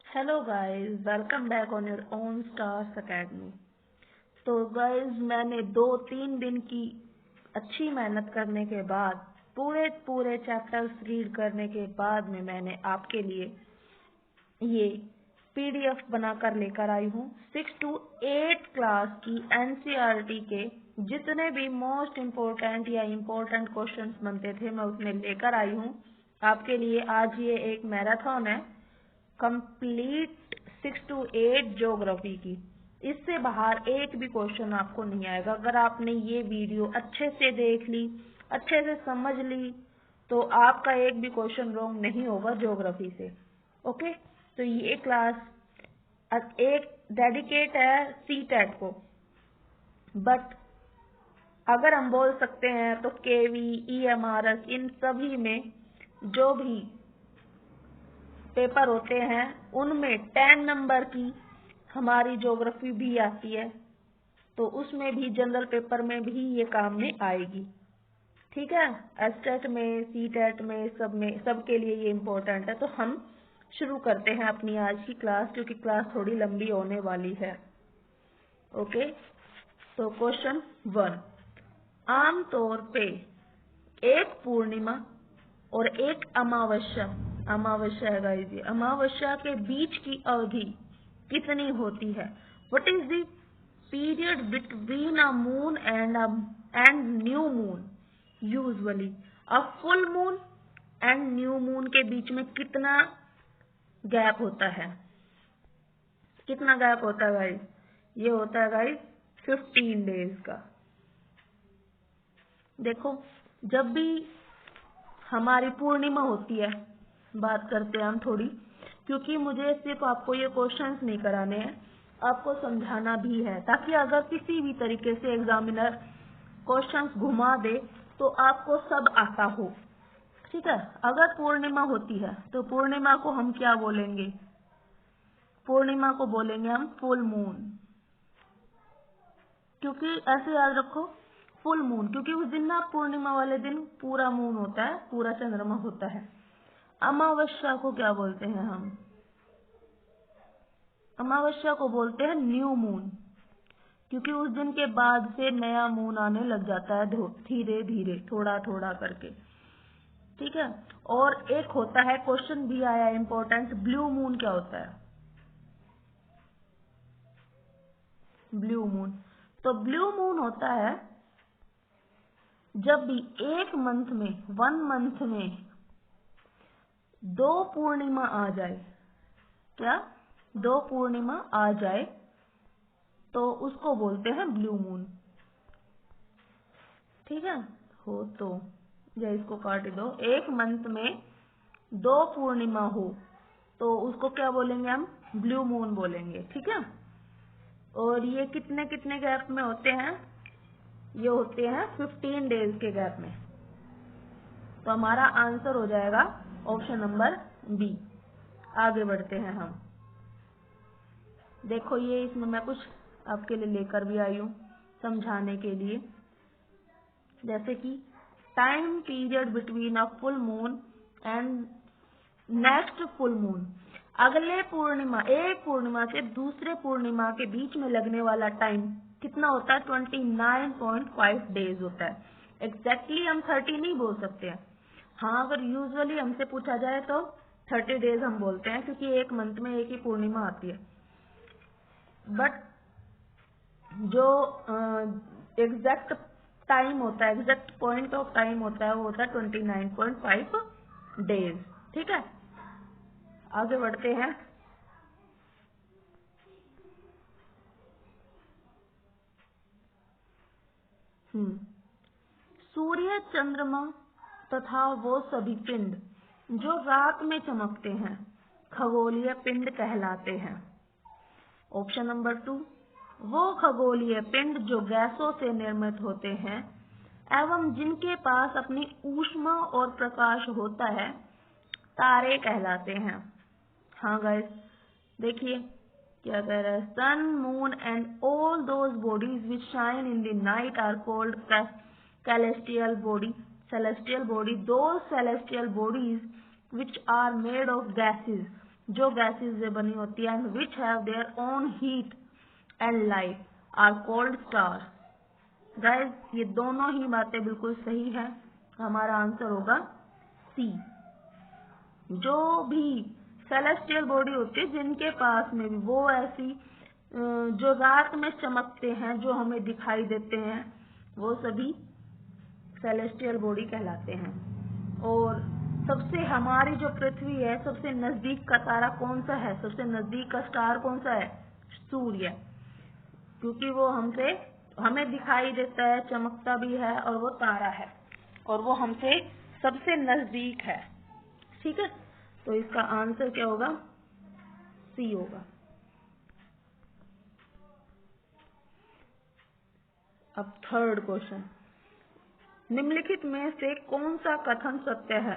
Hello guys, welcome back on your own stars academy. तो guys, मैंने 2-3 दिन की अच्छी मेहनत करने के बाद पूरे चैप्टर्स रीड करने के बाद में मैंने आपके लिए ये पीडीएफ बनाकर लेकर आई हूँ। 6 to 8 क्लास की एनसीईआरटी के जितने भी मोस्ट इम्पोर्टेंट या इम्पोर्टेंट क्वेश्चंस बनते थे मैं उसमें लेकर आई हूँ आपके लिए। आज ये एक मैराथन है कंप्लीट 6 to 8 ज्योग्राफी की। इससे बाहर एक भी क्वेश्चन आपको नहीं आएगा। अगर आपने ये वीडियो अच्छे से देख ली, अच्छे से समझ ली, तो आपका एक भी क्वेश्चन रॉन्ग नहीं होगा ज्योग्राफी से। ओके, तो ये क्लास एक डेडिकेट है सीटेट को, बट अगर हम बोल सकते हैं तो केवी, ईएमआरएस, इन सभी में जो भी पेपर होते हैं उनमें 10 नंबर की हमारी ज्योग्राफी भी आती है, तो उसमें भी जनरल पेपर में भी ये काम में आएगी। ठीक है, एसटेट में, सीटेट में, सबके लिए ये इम्पोर्टेंट है। तो हम शुरू करते हैं अपनी आज की क्लास, क्योंकि क्लास थोड़ी लंबी होने वाली है। ओके, तो क्वेश्चन 1, आमतौर पे एक पूर्णिमा और एक अमावस्या है गाइस, ये अमावस्या के बीच की अवधि कितनी होती है? What is the period between a moon and new moon? Usually a full moon and new moon के बीच में कितना गैप होता है? कितना गैप होता है गाइस? ये होता है गाइस 15 डेज का। देखो, जब भी हमारी पूर्णिमा होती है, बात करते हैं हम थोड़ी, क्योंकि मुझे सिर्फ आपको ये क्वेश्चंस नहीं कराने हैं, आपको समझाना भी है, ताकि अगर किसी भी तरीके से एग्जामिनर क्वेश्चंस घुमा दे तो आपको सब आता हो। ठीक है, अगर पूर्णिमा होती है तो पूर्णिमा को हम क्या बोलेंगे? पूर्णिमा को बोलेंगे हम फुल मून, क्योंकि ऐसे याद रखो, फुल मून, क्योंकि उस दिन ना पूर्णिमा वाले दिन पूरा मून होता है, पूरा चंद्रमा होता है। अमावस्या को क्या बोलते हैं हम? अमावस्या को बोलते हैं न्यू मून, क्योंकि उस दिन के बाद से नया मून आने लग जाता है धीरे धीरे, थोड़ा थोड़ा करके। ठीक है, और एक होता है, क्वेश्चन भी आया इम्पोर्टेंट, ब्लू मून क्या होता है? ब्लू मून, तो ब्लू मून होता है जब भी एक मंथ में, 1 मंथ में 2 पूर्णिमा आ जाए। क्या? 2 पूर्णिमा आ जाए तो उसको बोलते हैं ब्लू मून। ठीक है, हो तो या इसको काट दो, एक मंथ में 2 पूर्णिमा हो तो उसको क्या बोलेंगे हम? ब्लू मून बोलेंगे। ठीक है, और ये कितने कितने गैप में होते हैं? ये होते हैं 15 डेज के गैप में। तो हमारा आंसर हो जाएगा ऑप्शन नंबर बी। आगे बढ़ते हैं हम। देखो, ये इसमें मैं कुछ आपके लिए लेकर भी आई हूँ समझाने के लिए, जैसे कि time period between a full moon and next full moon. अगले पूर्णिमा, एक पूर्णिमा से दूसरे पूर्णिमा के बीच में लगने वाला टाइम कितना होता है? 29.5 डेज होता है। एग्जैक्टली हम 30 नहीं बोल सकते हैं। हाँ, अगर यूजुअली हमसे पूछा जाए तो 30 डेज हम बोलते हैं, क्योंकि एक मंथ में एक ही पूर्णिमा आती है। बट जो एग्जैक्ट टाइम होता है, एग्जैक्ट पॉइंट ऑफ टाइम होता है, वो होता है 29.5 डेज। ठीक है, आगे बढ़ते हैं। सूर्य, चंद्रमा तथा वो सभी पिंड जो रात में चमकते हैं खगोलीय पिंड कहलाते हैं। ऑप्शन नंबर 2, वो खगोलीय पिंड जो गैसों से निर्मित होते हैं एवं जिनके पास अपनी ऊष्मा और प्रकाश होता है तारे कहलाते हैं। हाँ गाइस, देखिए क्या कह रहा है, sun, moon and all those bodies which shine in the night are called celestial body, those celestial bodies which are made of gases जो गैसेस से बनी होती है, and which have their own heat and light are called stars. Guys ये दोनों ही बातें बिल्कुल सही है, हमारा आंसर होगा सी। जो भी सेलेस्टियल बॉडी होती है जिनके पास में भी वो ऐसी जो रात में चमकते हैं, जो हमें दिखाई देते हैं, वो सभी सेलेस्टियल बॉडी कहलाते हैं। और सबसे हमारी जो पृथ्वी है, सबसे नजदीक का तारा कौन सा है, सबसे नजदीक का स्टार कौन सा है, सूर्य, क्योंकि वो हमें दिखाई देता है, चमकता भी है और वो तारा है और वो हमसे सबसे नजदीक है। ठीक है, तो इसका आंसर क्या होगा, सी होगा। अब थर्ड क्वेश्चन, निम्नलिखित में से कौन सा कथन सत्य है,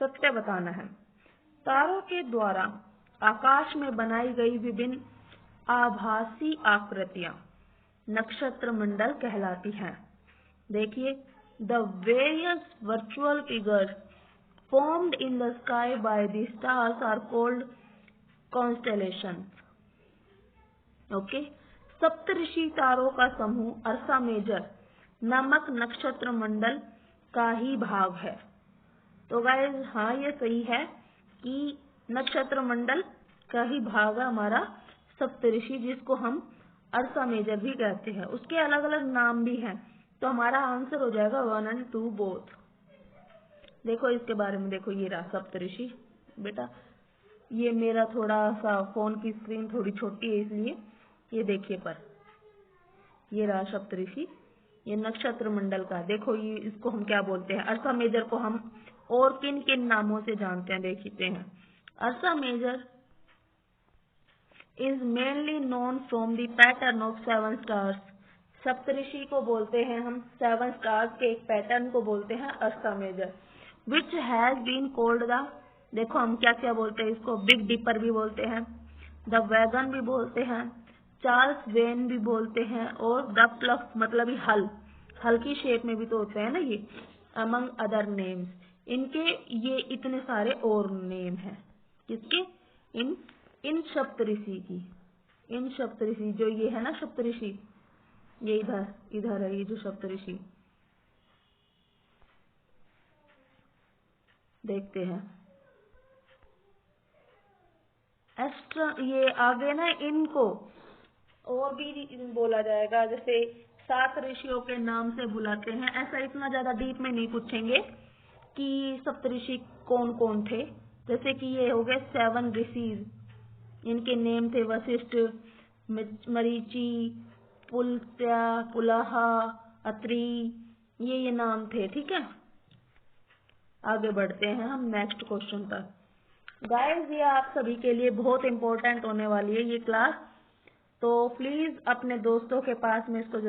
सत्य बताना है। तारों के द्वारा आकाश में बनाई गई विभिन्न आभासी आकृतियां नक्षत्र मंडल कहलाती हैं। देखिए, the various virtual figures formed in the sky by the stars are called constellations. Okay, Saptarishi तारों का समूह अर्सा मेजर नामक नक्षत्र मंडल का ही भाग है। तो गाइस हाँ ये सही है कि नक्षत्र मंडल का ही भाग है हमारा सप्तऋषि, जिसको हम अर्सा मेजर भी कहते हैं। उसके अलग अलग नाम भी हैं, तो हमारा आंसर हो जाएगा 1 और 2 बोथ। देखो इसके बारे में, देखो ये रहा सप्तऋषि। बेटा ये मेरा थोड़ा सा फोन की स्क्रीन थोड़ी छोटी है, इसलिए ये देखिए, पर ये रहा सप्तऋषि, ये नक्षत्र मंडल का। देखो ये इसको हम क्या बोलते हैं, अर्सा मेजर को हम और किन किन नामों से जानते हैं, देखते हैं। Ursa Major is mainly known from the pattern of 7 stars. Saptarishi को बोलते हैं हम 7 स्टार्स के एक पैटर्न को बोलते हैं Ursa Major, which has been called the, देखो हम क्या क्या बोलते हैं इसको, बिग डिपर भी बोलते हैं, द वैगन भी बोलते हैं, चार्ल्स वेन भी बोलते हैं, और द प्लफ मतलब हल की शेप में भी तो होते हैं ना ये, अमंग अदर नेम्स। इनके ये इतने सारे और नेम हैं, किसके, इन सप्तऋषि की, इन सप्तऋषि जो ये है ना सप्तऋषि, ये इधर है ये जो सप्तऋषि, देखते हैं ये आगे ना इनको और भी बोला जाएगा, जैसे 7 ऋषियों के नाम से बुलाते हैं। ऐसा इतना ज्यादा डीप में नहीं पूछेंगे कि सप्तऋषि कौन कौन थे, जैसे कि ये हो गए 7 ऋषिज, इनके नेम थे वशिष्ठ, मरीचि, पुलत्या, पुलाहा, अत्रि, ये नाम थे। ठीक है, आगे बढ़ते हैं हम नेक्स्ट क्वेश्चन तक। गाइस ये आप सभी के लिए बहुत इम्पोर्टेंट होने वाली है ये क्लास, तो प्लीज अपने दोस्तों के पास में इसको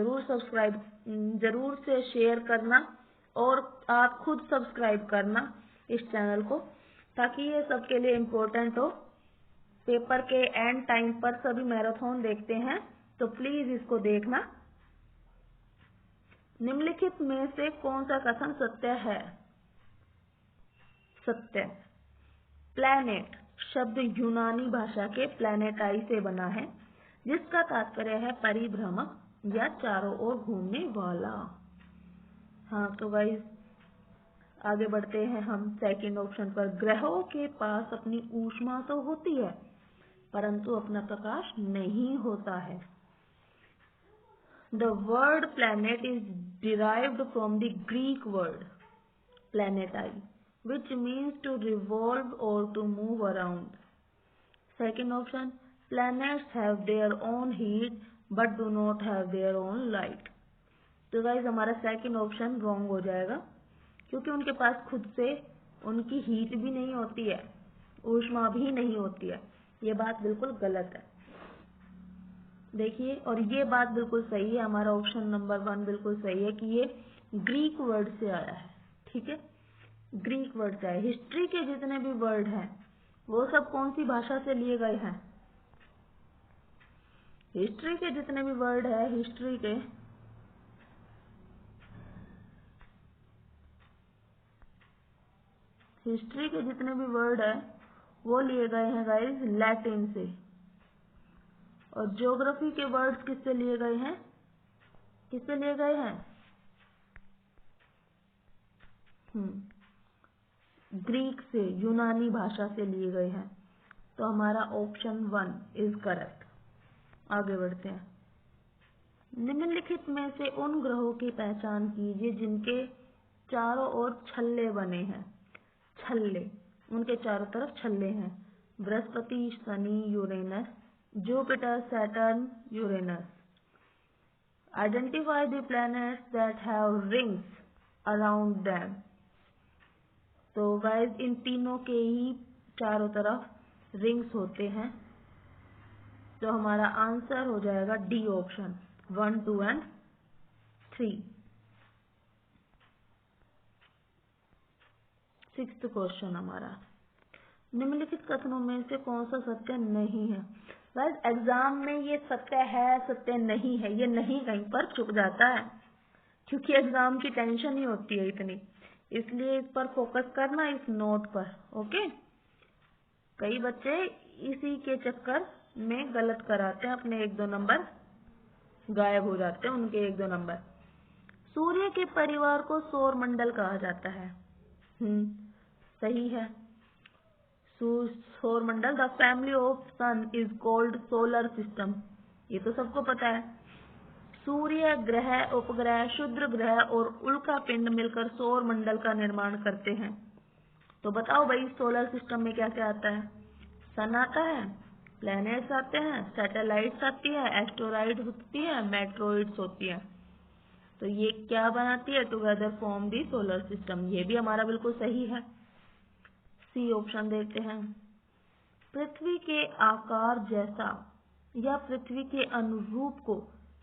जरूर से शेयर करना, और आप खुद सब्सक्राइब करना इस चैनल को, ताकि ये सबके लिए इम्पोर्टेंट हो। पेपर के एंड टाइम पर सभी मैराथन देखते हैं, तो प्लीज इसको देखना। निम्नलिखित में से कौन सा कथन सत्य है, सत्य। प्लैनेट शब्द यूनानी भाषा के प्लैनेटाई से बना है, जिसका तात्पर्य है परिभ्रमक या चारों ओर घूमने वाला। हाँ तो गाइस आगे बढ़ते हैं हम सेकंड ऑप्शन पर। ग्रहों के पास अपनी ऊष्मा तो होती है, परंतु अपना प्रकाश नहीं होता है। The word planet is derived from the Greek word planetai, which means to revolve or to move around. Second option, planets have their own heat but do not have their own light. तो guys हमारा second option wrong हो जाएगा, क्योंकि उनके पास खुद से उनकी heat भी नहीं होती है, ऊष्मा भी नहीं होती है। ये बात बिल्कुल गलत है। देखिए, और ये बात बिल्कुल सही है, हमारा ऑप्शन नंबर 1 बिल्कुल सही है कि ये ग्रीक वर्ड से आया है। ठीक है, ग्रीक वर्ड से आया। हिस्ट्री के जितने भी वर्ड हैं वो सब कौन सी भाषा से लिए गए हैं, हिस्ट्री के जितने भी वर्ड है, हिस्ट्री के जितने भी वर्ड है वो लिए गए हैं गाइस लैटिन से। और ज्योग्राफी के वर्ड्स किससे लिए गए हैं? किससे लिए गए हैं? ग्रीक से, यूनानी भाषा से लिए गए हैं। तो हमारा ऑप्शन 1 इज करेक्ट। आगे बढ़ते हैं। निम्नलिखित में से उन ग्रहों की पहचान कीजिए जिनके चारों ओर छल्ले बने हैं। छल्ले, उनके चारों तरफ छल्ले हैं। Brihaspati, Shani, Uranus, Jupiter, Saturn, Uranus. Identify the planets that have rings around them. तो गाइस इन तीनों के ही चारों तरफ रिंग्स होते हैं। तो हमारा आंसर हो जाएगा D option 1, 2 and 3। 6th question हमारा, निम्नलिखित कथनों में से कौन सा सत्य नहीं है? गाइस एग्जाम में ये सत्य है, सत्य नहीं है, ये नहीं कहीं पर चुक जाता है, क्योंकि एग्जाम की टेंशन ही होती है इतनी, इसलिए इस पर फोकस करना, इस नोट पर। ओके, कई बच्चे इसी के चक्कर में गलत कराते हैं, अपने 1-2 नंबर गायब हो जाते हैं उनके 1-2 नंबर। सूर्य के परिवार को सौर मंडल कहा जाता है। सही है। सौर मंडल, the family of sun is called solar system, ये तो सबको पता है। सूर्य ग्रह, उपग्रह, क्षुद्र ग्रह और उल्का पिंड मिलकर सौर मंडल का निर्माण करते हैं। तो बताओ भाई, सोलर सिस्टम में क्या क्या आता है? सन आता है, प्लैनेट्स आते हैं, सैटेलाइट्स आती है, एस्टेरॉइड होती है, मेट्रोइड्स होती है। तो ये क्या बनाती है? टुगेदर फॉर्म दी सोलर सिस्टम। ये भी हमारा बिल्कुल सही है। सी ऑप्शन देते हैं। पृथ्वी के आकार जैसा या पृथ्वी के अनुरूप को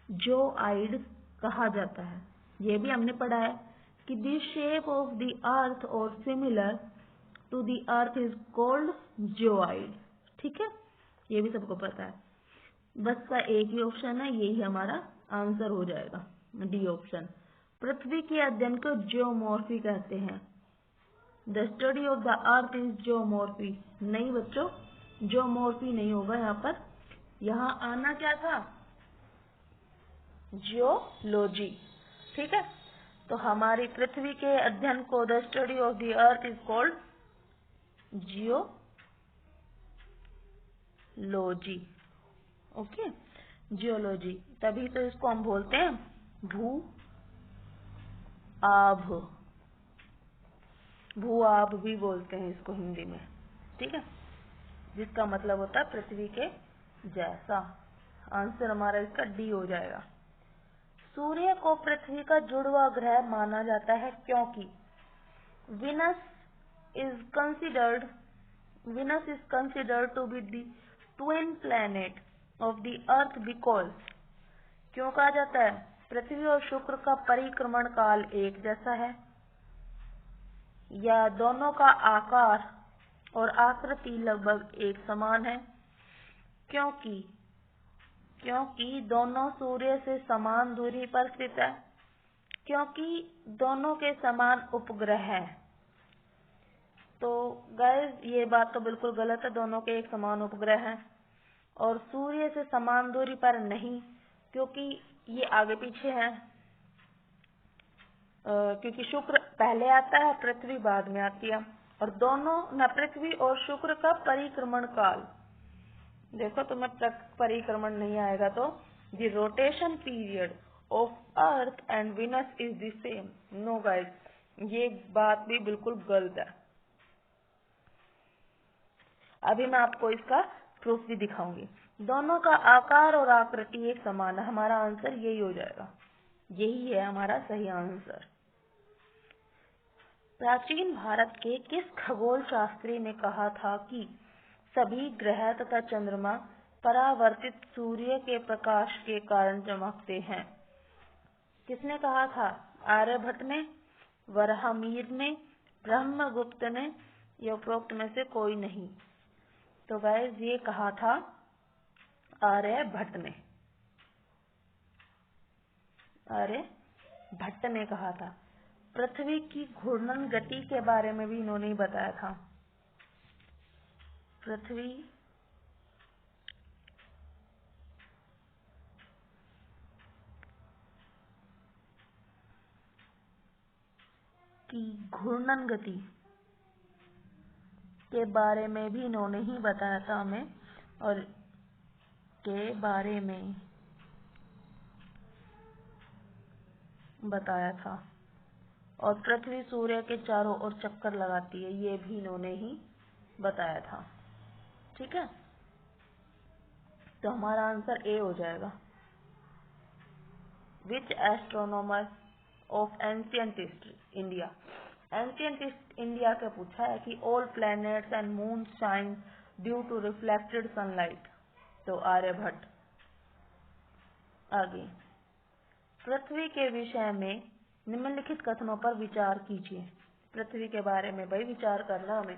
जियोइड कहा जाता है। ये भी हमने पढ़ा है कि the shape of the earth और similar to the earth is called geoid. ठीक है, ये भी सबको पता है। बस का एक ही ऑप्शन है, यही हमारा आंसर हो जाएगा, डी ऑप्शन। पृथ्वी के अध्ययन को जियोमॉर्फी कहते हैं। The study of the earth is geomorphy. नहीं बच्चों, जियोमॉर्फी नहीं होगा यहाँ पर, यहाँ आना क्या था? जियोलॉजी। ठीक है, तो हमारी पृथ्वी के अध्ययन को the study of the earth is called geology. Okay, geology. तभी तो इसको हम बोलते हैं भू आभ। भू आभ भी बोलते हैं इसको हिंदी में। ठीक है, जिसका मतलब होता है पृथ्वी के जैसा। आंसर हमारा इसका डी हो जाएगा। सूर्य को पृथ्वी का जुड़वा ग्रह माना जाता है क्योंकि Venus is considered to be the twin planet of the earth because. क्यों कहा जाता है? पृथ्वी और शुक्र का परिक्रमण काल एक जैसा है, या दोनों का आकार और आकृति लगभग एक समान है, क्योंकि दोनों सूर्य से समान दूरी पर स्थित है, क्योंकि दोनों के समान उपग्रह हैं। तो गाइस ये बात तो बिल्कुल गलत है, दोनों के एक समान उपग्रह हैं और सूर्य से समान दूरी पर नहीं, क्योंकि ये आगे पीछे हैं। क्योंकि शुक्र पहले आता है, पृथ्वी बाद में आती है, और दोनों न पृथ्वी और शुक्र का परिक्रमण काल, देखो तुम्हें परिक्रमण नहीं आएगा तो the rotation period of earth and Venus is the same. No guys, ये बात भी बिल्कुल गलत है। अभी मैं आपको इसका प्रूफ भी दिखाऊंगी। दोनों का आकार और आकृति एक समान है, हमारा आंसर यही हो जाएगा, यही है हमारा सही आंसर। प्राचीन भारत के किस खगोल शास्त्री ने कहा था कि सभी ग्रह तथा चंद्रमा परावर्तित सूर्य के प्रकाश के कारण चमकते हैं? किसने कहा था? आर्यभट्ट ने, वराहमिहिर ने, ब्रह्मगुप्त ने, या उपरोक्त में से कोई नहीं? तो गाइस ये कहा था आर्यभट्ट ने। आर्यभट्ट ने कहा था। पृथ्वी की घूर्णन गति के बारे में भी इन्होंने बताया था। पृथ्वी की घूर्णन गति के बारे में भी इन्होंने ही बताया था हमें, और के बारे में बताया था। और पृथ्वी सूर्य के चारों ओर चक्कर लगाती है, ये भी इन्होंने ही बताया था। ठीक है, तो हमारा आंसर ए हो जाएगा। Which astronomer of ancient India, ancient India का पूछा है कि all planets and moon shine due to reflected sunlight, तो आर्यभट्ट। आगे, पृथ्वी के विषय में निम्नलिखित कथनों पर विचार कीजिए। पृथ्वी के बारे में भाई विचार करना हमें।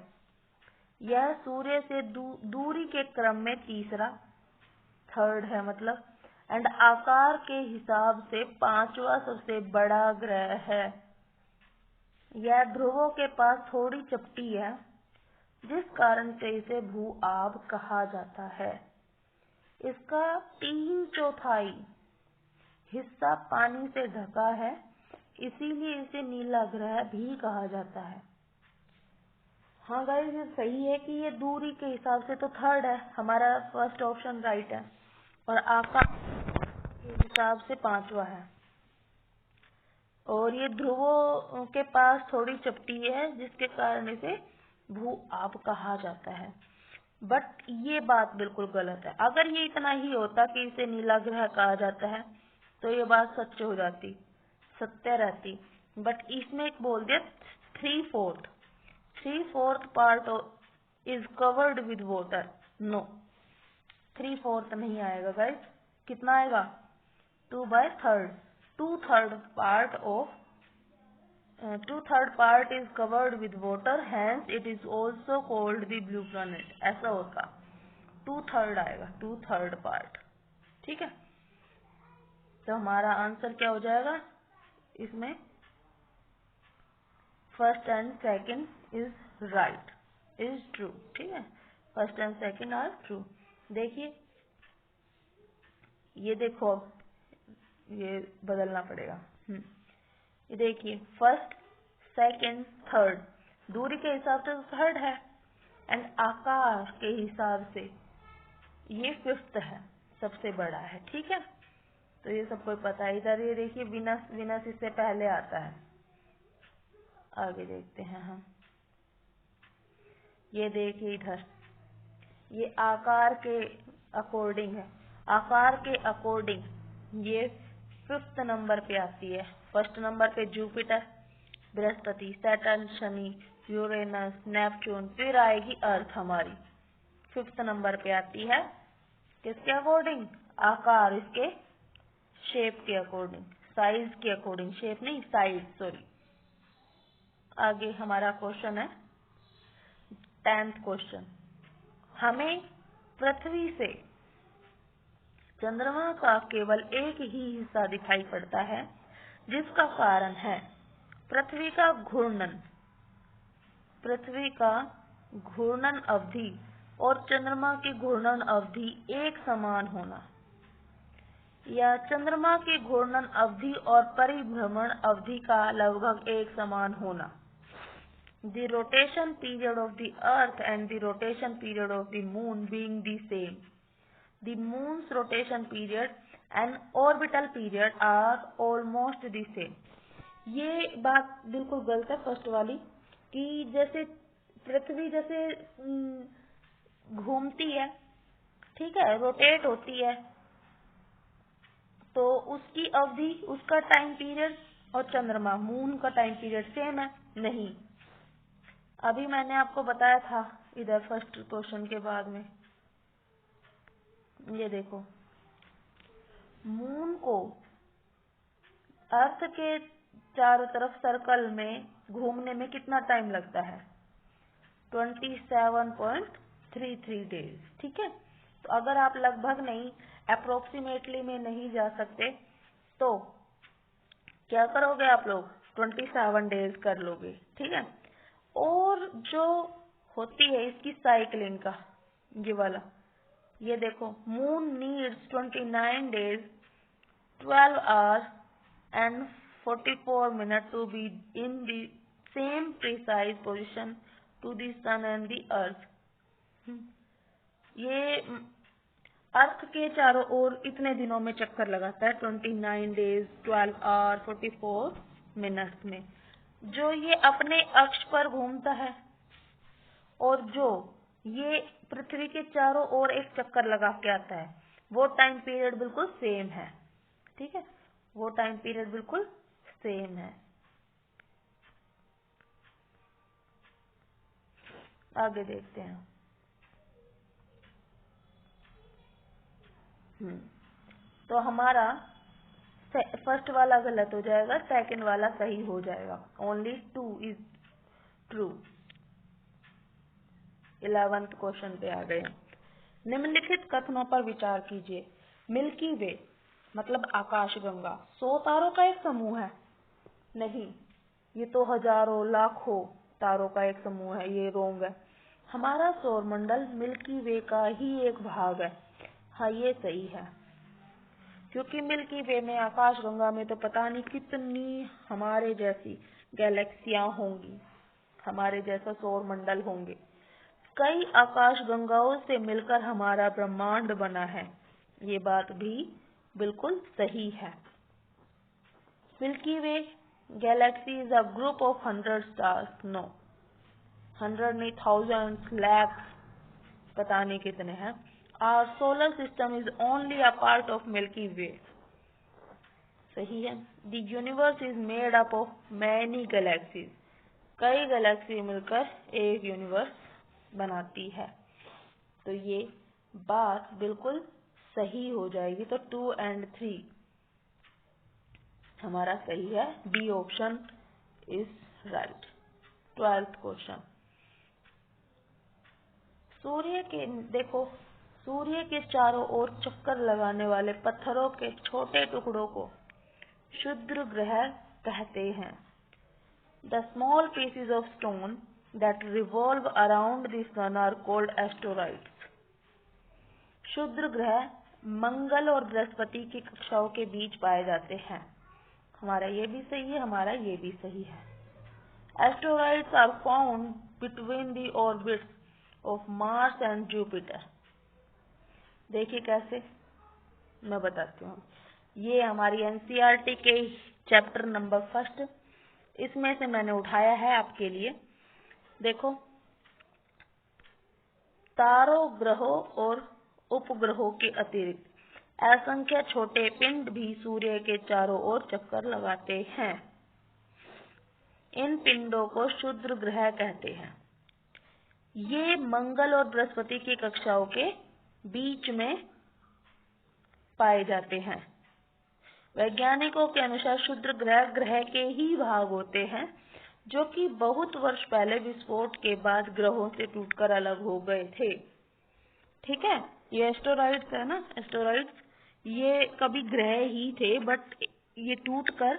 यह सूर्य से दूरी के क्रम में तीसरा, थर्ड है मतलब, एंड आकार के हिसाब से पांचवा सबसे बड़ा ग्रह है। यह ध्रुवों के पास थोड़ी चपटी है, जिस कारण से इसे भू आब कहा जाता है। इसका 3/4 हिस्सा पानी से ढका है, इसीलिए इसे नीला ग्रह भी कहा जाता है। हाँ गाइस, ये सही है कि ये दूरी के हिसाब से तो थर्ड है, हमारा फर्स्ट ऑप्शन राइट है, और आकार के हिसाब से पांचवा है। और ये ध्रुवों के पास थोड़ी चपटी है, जिसके कारण इसे भू आब कहा जाता है। बट ये बात बिल्कुल गलत है। अगर ये इतना ही होता कि इसे नीला ग्रह कहा जाता है, तो ये बात सच हो जाती, सत्य रहती। बट इसमें एक बोल दिया 3/4 part is covered with water. No, 3/4 नहीं आएगा गाइस। कितना आएगा? 2/3। 2/3 part is covered with water, hence it is also called the blue planet। ऐसा होता, 2/3 आएगा, 2/3 part। ठीक है, तो हमारा आंसर क्या हो जाएगा इसमें? First and second is right, is true. ठीक है, first and second are true. देखिए, ये देखो, अब ये बदलना पड़ेगा। ये देखिए, फर्स्ट, सेकंड, थर्ड, दूरी के हिसाब से तो थर्ड है, एंड आकार के हिसाब से ये फिफ्थ है, सबसे बड़ा है। ठीक है, तो ये सबको पता है। इधर ये देखिए, विनस, विनस इससे पहले आता है। आगे देखते हैं हम। ये देखिए इधर, ये आकार के अकॉर्डिंग है, आकार के अकॉर्डिंग ये फिफ्थ नंबर पे आती है। फर्स्ट नंबर पे Jupiter, Brihaspati, Saturn, Shani, Uranus, Neptune, फिर आएगी अर्थ हमारी। फिफ्थ नंबर पे आती है, किसके अकॉर्डिंग? आकार, इसके शेप के अकॉर्डिंग, साइज के अकॉर्डिंग, शेप नहीं साइज, सॉरी। आगे हमारा क्वेश्चन है 10th क्वेश्चन। हमें पृथ्वी से चंद्रमा का केवल एक ही हिस्सा दिखाई पड़ता है, जिसका कारण है पृथ्वी का घूर्णन। पृथ्वी का घूर्णन अवधि और चंद्रमा की घूर्णन अवधि एक समान होना, या चंद्रमा की घूर्णन अवधि और परिभ्रमण अवधि का लगभग एक समान होना। The rotation period of the earth and the rotation period of the moon being the same. The moon's rotation period and orbital period are almost the same. ये बात बिल्कुल गलत है फर्स्ट वाली, कि जैसे पृथ्वी जैसे घूमती है, ठीक है, रोटेट होती है, तो उसकी अवधि, उसका टाइम पीरियड और चंद्रमा, मून का टाइम पीरियड सेम है? नहीं। अभी मैंने आपको बताया था इधर फर्स्ट क्वेश्चन के बाद में, ये देखो, मून को अर्थ के चारों तरफ सर्कल में घूमने में कितना टाइम लगता है? 27.33 डेज। ठीक है, तो अगर आप लगभग नहीं, अप्रोक्सीमेटली में नहीं जा सकते, तो क्या करोगे आप लोग? 27 डेज कर लोगे। ठीक है, और जो होती है इसकी साइकिलिंग का, ये वाला, ये देखो, moon needs 29 days 12 hours and 44 minutes to be in the same precise position to the sun and the earth। ये अर्थ के चारों ओर इतने दिनों में चक्कर लगाता है, 29 days 12 hours 44 minutes में। जो ये अपने अक्ष पर घूमता है और जो ये पृथ्वी के चारों ओर एक चक्कर लगा के आता है, वो टाइम पीरियड बिल्कुल सेम है। ठीक है, वो टाइम पीरियड बिल्कुल सेम है। आगे देखते हैं। तो हमारा फर्स्ट वाला गलत हो जाएगा, सेकंड वाला सही हो जाएगा। Only 2 is true. 11th question पे आ गए। निम्नलिखित कथनों पर विचार कीजिए। मिल्की वे मतलब आकाशगंगा 100 तारों का एक समूह है? नहीं, ये तो हजारों लाखों तारों का एक समूह है, ये रोंग है। हमारा सौरमंडल मिल्की वे का ही एक भाग है। हाँ, ये सही है, क्योंकि मिल्की वे में, आकाशगंगा में तो पता नहीं कितनी हमारे जैसी गैलेक्सियां होंगी, हमारे जैसा सौरमंडल होंगे। कई आकाशगंगाओं से मिलकर हमारा ब्रह्मांड बना है। ये बात भी बिल्कुल सही है। Milky Way galaxy is a group of 100 stars. No, 100 नहीं, थाउजेंड्स, लैक्स, पता नहीं कितने हैं। Our solar system is only a part of Milky Way। सही है। The universe is made up of many galaxies। कई गैलेक्सी मिलकर एक यूनिवर्स बनाती है। तो ये बात बिल्कुल सही हो जाएगी। तो 2 and 3 हमारा सही है। B option is right. 12th question. सूर्य के, देखो, सूर्य के चारों ओर चक्कर लगाने वाले पत्थरों के छोटे टुकड़ों को क्षुद्र ग्रह कहते हैं। The small pieces of stone that revolve around the sun are called asteroids। क्षुद्र ग्रह मंगल और बृहस्पति की कक्षाओं के बीच पाए जाते हैं। हमारा ये भी सही है, हमारा ये भी सही है। Asteroids are found between the orbits of Mars and Jupiter। देखिए कैसे, मैं बताती हूँ। ये हमारी एनसीईआरटी के चैप्टर नंबर 1, इसमें से मैंने उठाया है आपके लिए। देखो, तारों, ग्रहों और उपग्रहों के अतिरिक्त असंख्य छोटे पिंड भी सूर्य के चारों ओर चक्कर लगाते हैं। इन पिंडों को क्षुद्र ग्रह कहते हैं। ये मंगल और बृहस्पति की कक्षाओं के बीच में पाए जाते हैं। वैज्ञानिकों के अनुसार क्षुद्र ग्रह ग्रह के ही भाग होते हैं जो कि बहुत वर्ष पहले विस्फोट के बाद ग्रहों से टूटकर अलग हो गए थे। ठीक है, ये एस्टेरॉइड्स है ना, एस्टेरॉइड्स ये कभी ग्रह ही थे, बट ये टूटकर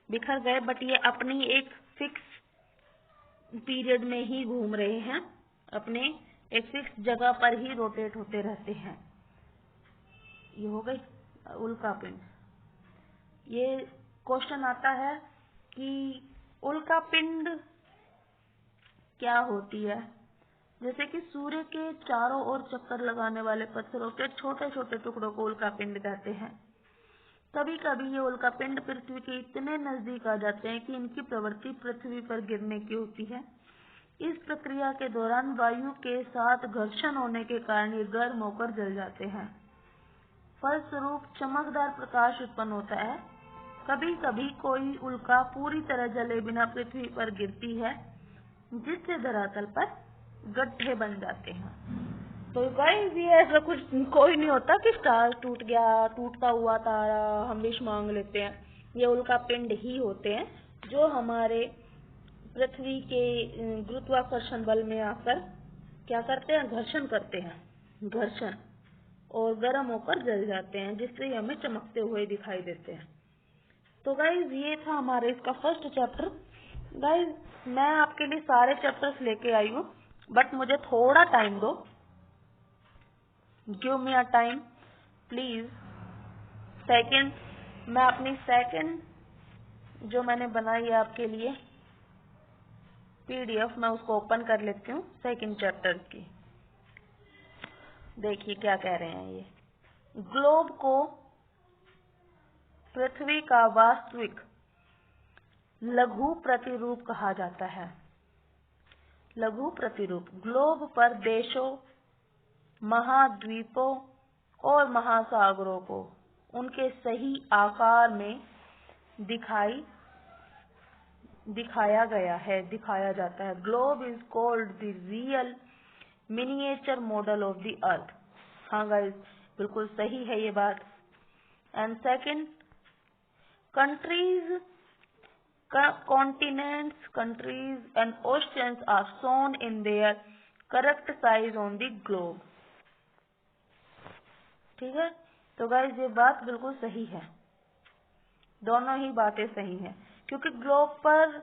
बिखर गए, बट ये अपनी एक फिक्स पीरियड में ही घूम रहे हैं, अपने एक फिक्स जगह पर ही रोटेट होते रहते हैं। ये हो गई उल्का पिंड। ये क्वेश्चन आता है कि उल्का पिंड क्या होती है। जैसे कि सूर्य के चारों ओर चक्कर लगाने वाले पत्थरों के छोटे छोटे टुकड़ों को उल्का पिंड कहते हैं। कभी कभी ये उल्का पिंड पृथ्वी के इतने नजदीक आ जाते हैं कि इनकी प्रवृत्ति पृथ्वी पर गिरने की होती है। इस प्रक्रिया के दौरान वायु के साथ घर्षण होने के कारण ये गर्म होकर जल जाते हैं। फलस्वरूप चमकदार प्रकाश उत्पन्न होता है। कभी कभी कोई उल्का पूरी तरह जले बिना पृथ्वी पर गिरती है, जिससे धरातल पर गड्ढे बन जाते हैं। तो गाइस, ये ऐसा कुछ कोई नहीं होता कि स्टार टूट गया, टूटता हुआ तारा हम विश मांग लेते हैं। ये उल्का पिंड ही होते हैं जो हमारे पृथ्वी के गुरुत्वाकर्षण बल में आकर क्या करते हैं, घर्षण करते हैं, घर्षण, और गर्म होकर जल जाते हैं, जिससे हमें चमकते हुए दिखाई देते हैं। तो गाइज, ये था हमारे इसका फर्स्ट चैप्टर। गाइज, मैं आपके लिए सारे चैप्टर्स लेके आई हूँ, बट मुझे थोड़ा टाइम दो, give me a time please. Second, मैं अपनी सेकंड जो मैंने बनाई है आपके लिए PDF, मैं उसको ओपन कर लेती हूँ सेकंड चैप्टर की। देखिए क्या कह रहे हैं ये। ग्लोब को पृथ्वी का वास्तविक लघु प्रतिरूप कहा जाता है। लघु प्रतिरूप ग्लोब पर देशों, महाद्वीपों और महासागरों को उनके सही आकार में दिखाया जाता है। Globe is called the real miniature model of the अर्थ। हाँ गाइस, बिल्कुल सही है ये बात। And second, countries, continents, countries and oceans are shown in their correct size on the globe। ठीक है, तो गाइस ये बात बिल्कुल सही है, दोनों ही बातें सही हैं, क्योंकि ग्लोब पर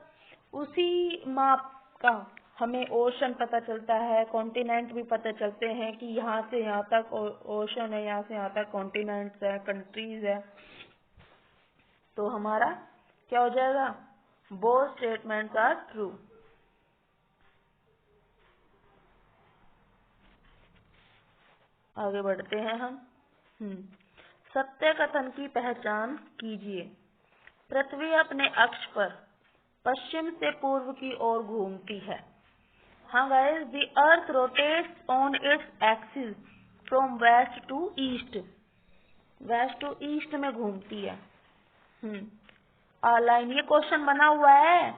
उसी माप का हमें ओशन पता चलता है, कॉन्टिनेंट भी पता चलते हैं कि यहाँ से यहाँ तक ओशन है, यहाँ से यहाँ तक कॉन्टिनेंट्स है, कंट्रीज है। तो हमारा क्या हो जाएगा? Both statements are true. आगे बढ़ते हैं हम। सत्य कथन की पहचान कीजिए। पृथ्वी अपने अक्ष पर पश्चिम से पूर्व की ओर घूमती है। हाँ guys, the earth rotates on its axis from west to east. West to east में घूमती है। लाइन, ये क्वेश्चन बना हुआ है,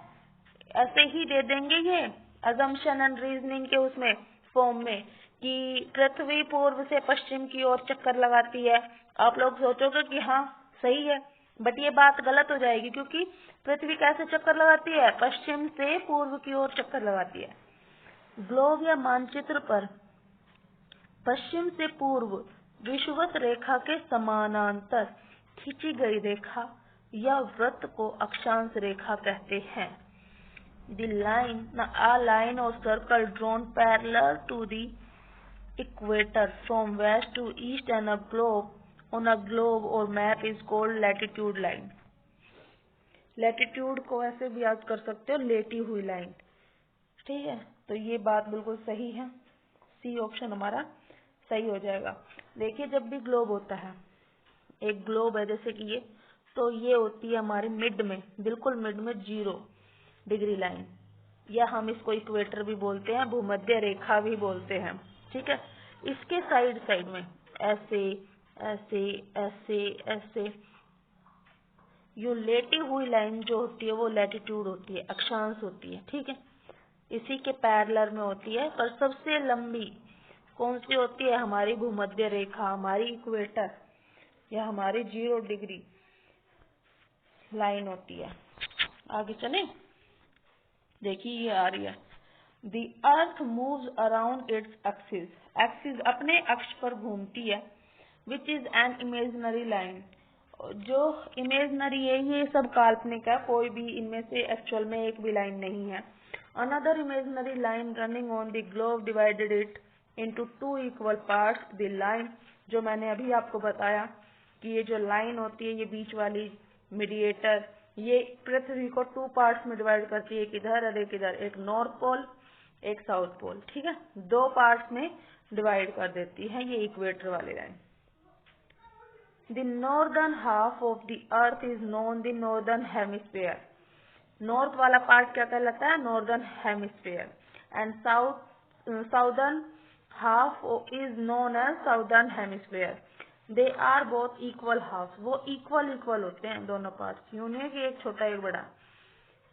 ऐसे ही दे देंगे ये अजम्पशन एंड रीजनिंग के उसमें फॉर्म में कि पृथ्वी पूर्व से पश्चिम की ओर चक्कर लगाती है। आप लोग सोचोगे कि हाँ सही है, बट ये बात गलत हो जाएगी, क्योंकि पृथ्वी कैसे चक्कर लगाती है? पश्चिम से पूर्व की ओर चक्कर लगाती है। ग्लोब या मानचित्र पर पश्चिम से पूर्व विषुवत रेखा के समानांतर खींची गई रेखा या वृत्त को अक्षांश रेखा कहते हैं। The line, a line or circle drawn parallel to the equator from west to east on a globe or map is called latitude line। Latitude को ऐसे भी याद कर सकते हो, लेटी हुई लाइन। ठीक है, तो ये बात बिल्कुल सही है, सी ऑप्शन हमारा सही हो जाएगा। देखिए, जब भी ग्लोब होता है, एक ग्लोब है जैसे कि ये, तो ये होती है हमारे मिड में, बिल्कुल मिड में 0 डिग्री लाइन, या हम इसको इक्वेटर भी बोलते हैं, भूमध्य रेखा भी बोलते हैं। ठीक है, इसके साइड साइड में ऐसे ऐसे ऐसे ऐसे यूं लेटी हुई लाइन जो होती है वो लैटिट्यूड होती है, अक्षांश होती है। ठीक है, इसी के पैरेलल में होती है, पर सबसे लंबी कौन सी होती है? हमारी भूमध्य रेखा, हमारी इक्वेटर या हमारी 0 डिग्री लाइन होती है। आगे चले, देखिए ये आ रही है। The earth moves around its axis। Axis अपने अक्ष पर घूमती है, which is an imaginary line। जो इमेजनरी है ये सब काल्पनिक है, कोई भी इनमें से एक्चुअल में एक भी लाइन नहीं है। Another imaginary line running on the globe divided it into 2 equal parts। The line, जो मैंने अभी आपको बताया कि ये जो लाइन होती है, ये बीच वाली मीडिएटर, ये पृथ्वी को 2 पार्ट्स में डिवाइड करती है, एक इधर और एक इधर, एक नॉर्थ पोल एक साउथ पोल। ठीक है, 2 पार्ट्स में डिवाइड कर देती है ये इक्वेटर वाली line. The northern half of the earth is known the northern hemisphere. North वाला पार्ट क्या कहलाता है? Northern hemisphere. And southern half is known as southern hemisphere. They are both equal half. वो इक्वल होते हैं दोनों part, यूं नहीं कि एक छोटा एक बड़ा।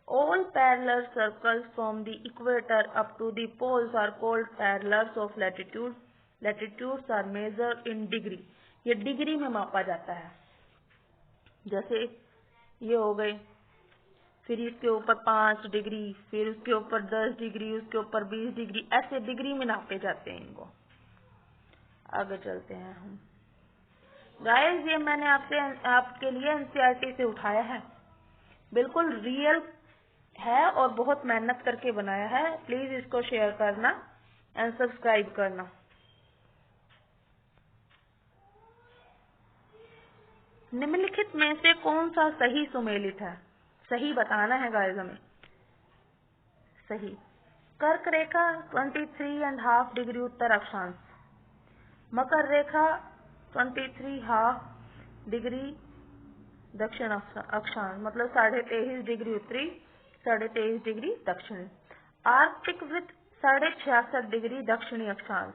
All parallel circles from the equator up to the poles are called parallels of latitude। Latitudes are measured in degree। ये डिग्री में मापा जाता है। जैसे ये हो गए, फिर इसके ऊपर 5 डिग्री, फिर उसके ऊपर 10 डिग्री, उसके ऊपर 20 डिग्री, ऐसे डिग्री में नापे जाते हैं इनको। आगे चलते हैं हम। गाइस, ये मैंने आपके लिए NCERT से उठाया है, बिल्कुल रियल है और बहुत मेहनत करके बनाया है। प्लीज इसको शेयर करना एंड सब्सक्राइब करना। निम्नलिखित में से कौन सा सही सुमेलित है? सही बताना है गाइस हमें। सही। कर्क रेखा 23.5 डिग्री उत्तर अक्षांश, मकर रेखा 23.5 डिग्री दक्षिण अक्षांश, मतलब 23.5 डिग्री उत्तरी, 23.5 डिग्री दक्षिणी। आर्कटिक वृत्त 66.5 डिग्री दक्षिणी अक्षांश,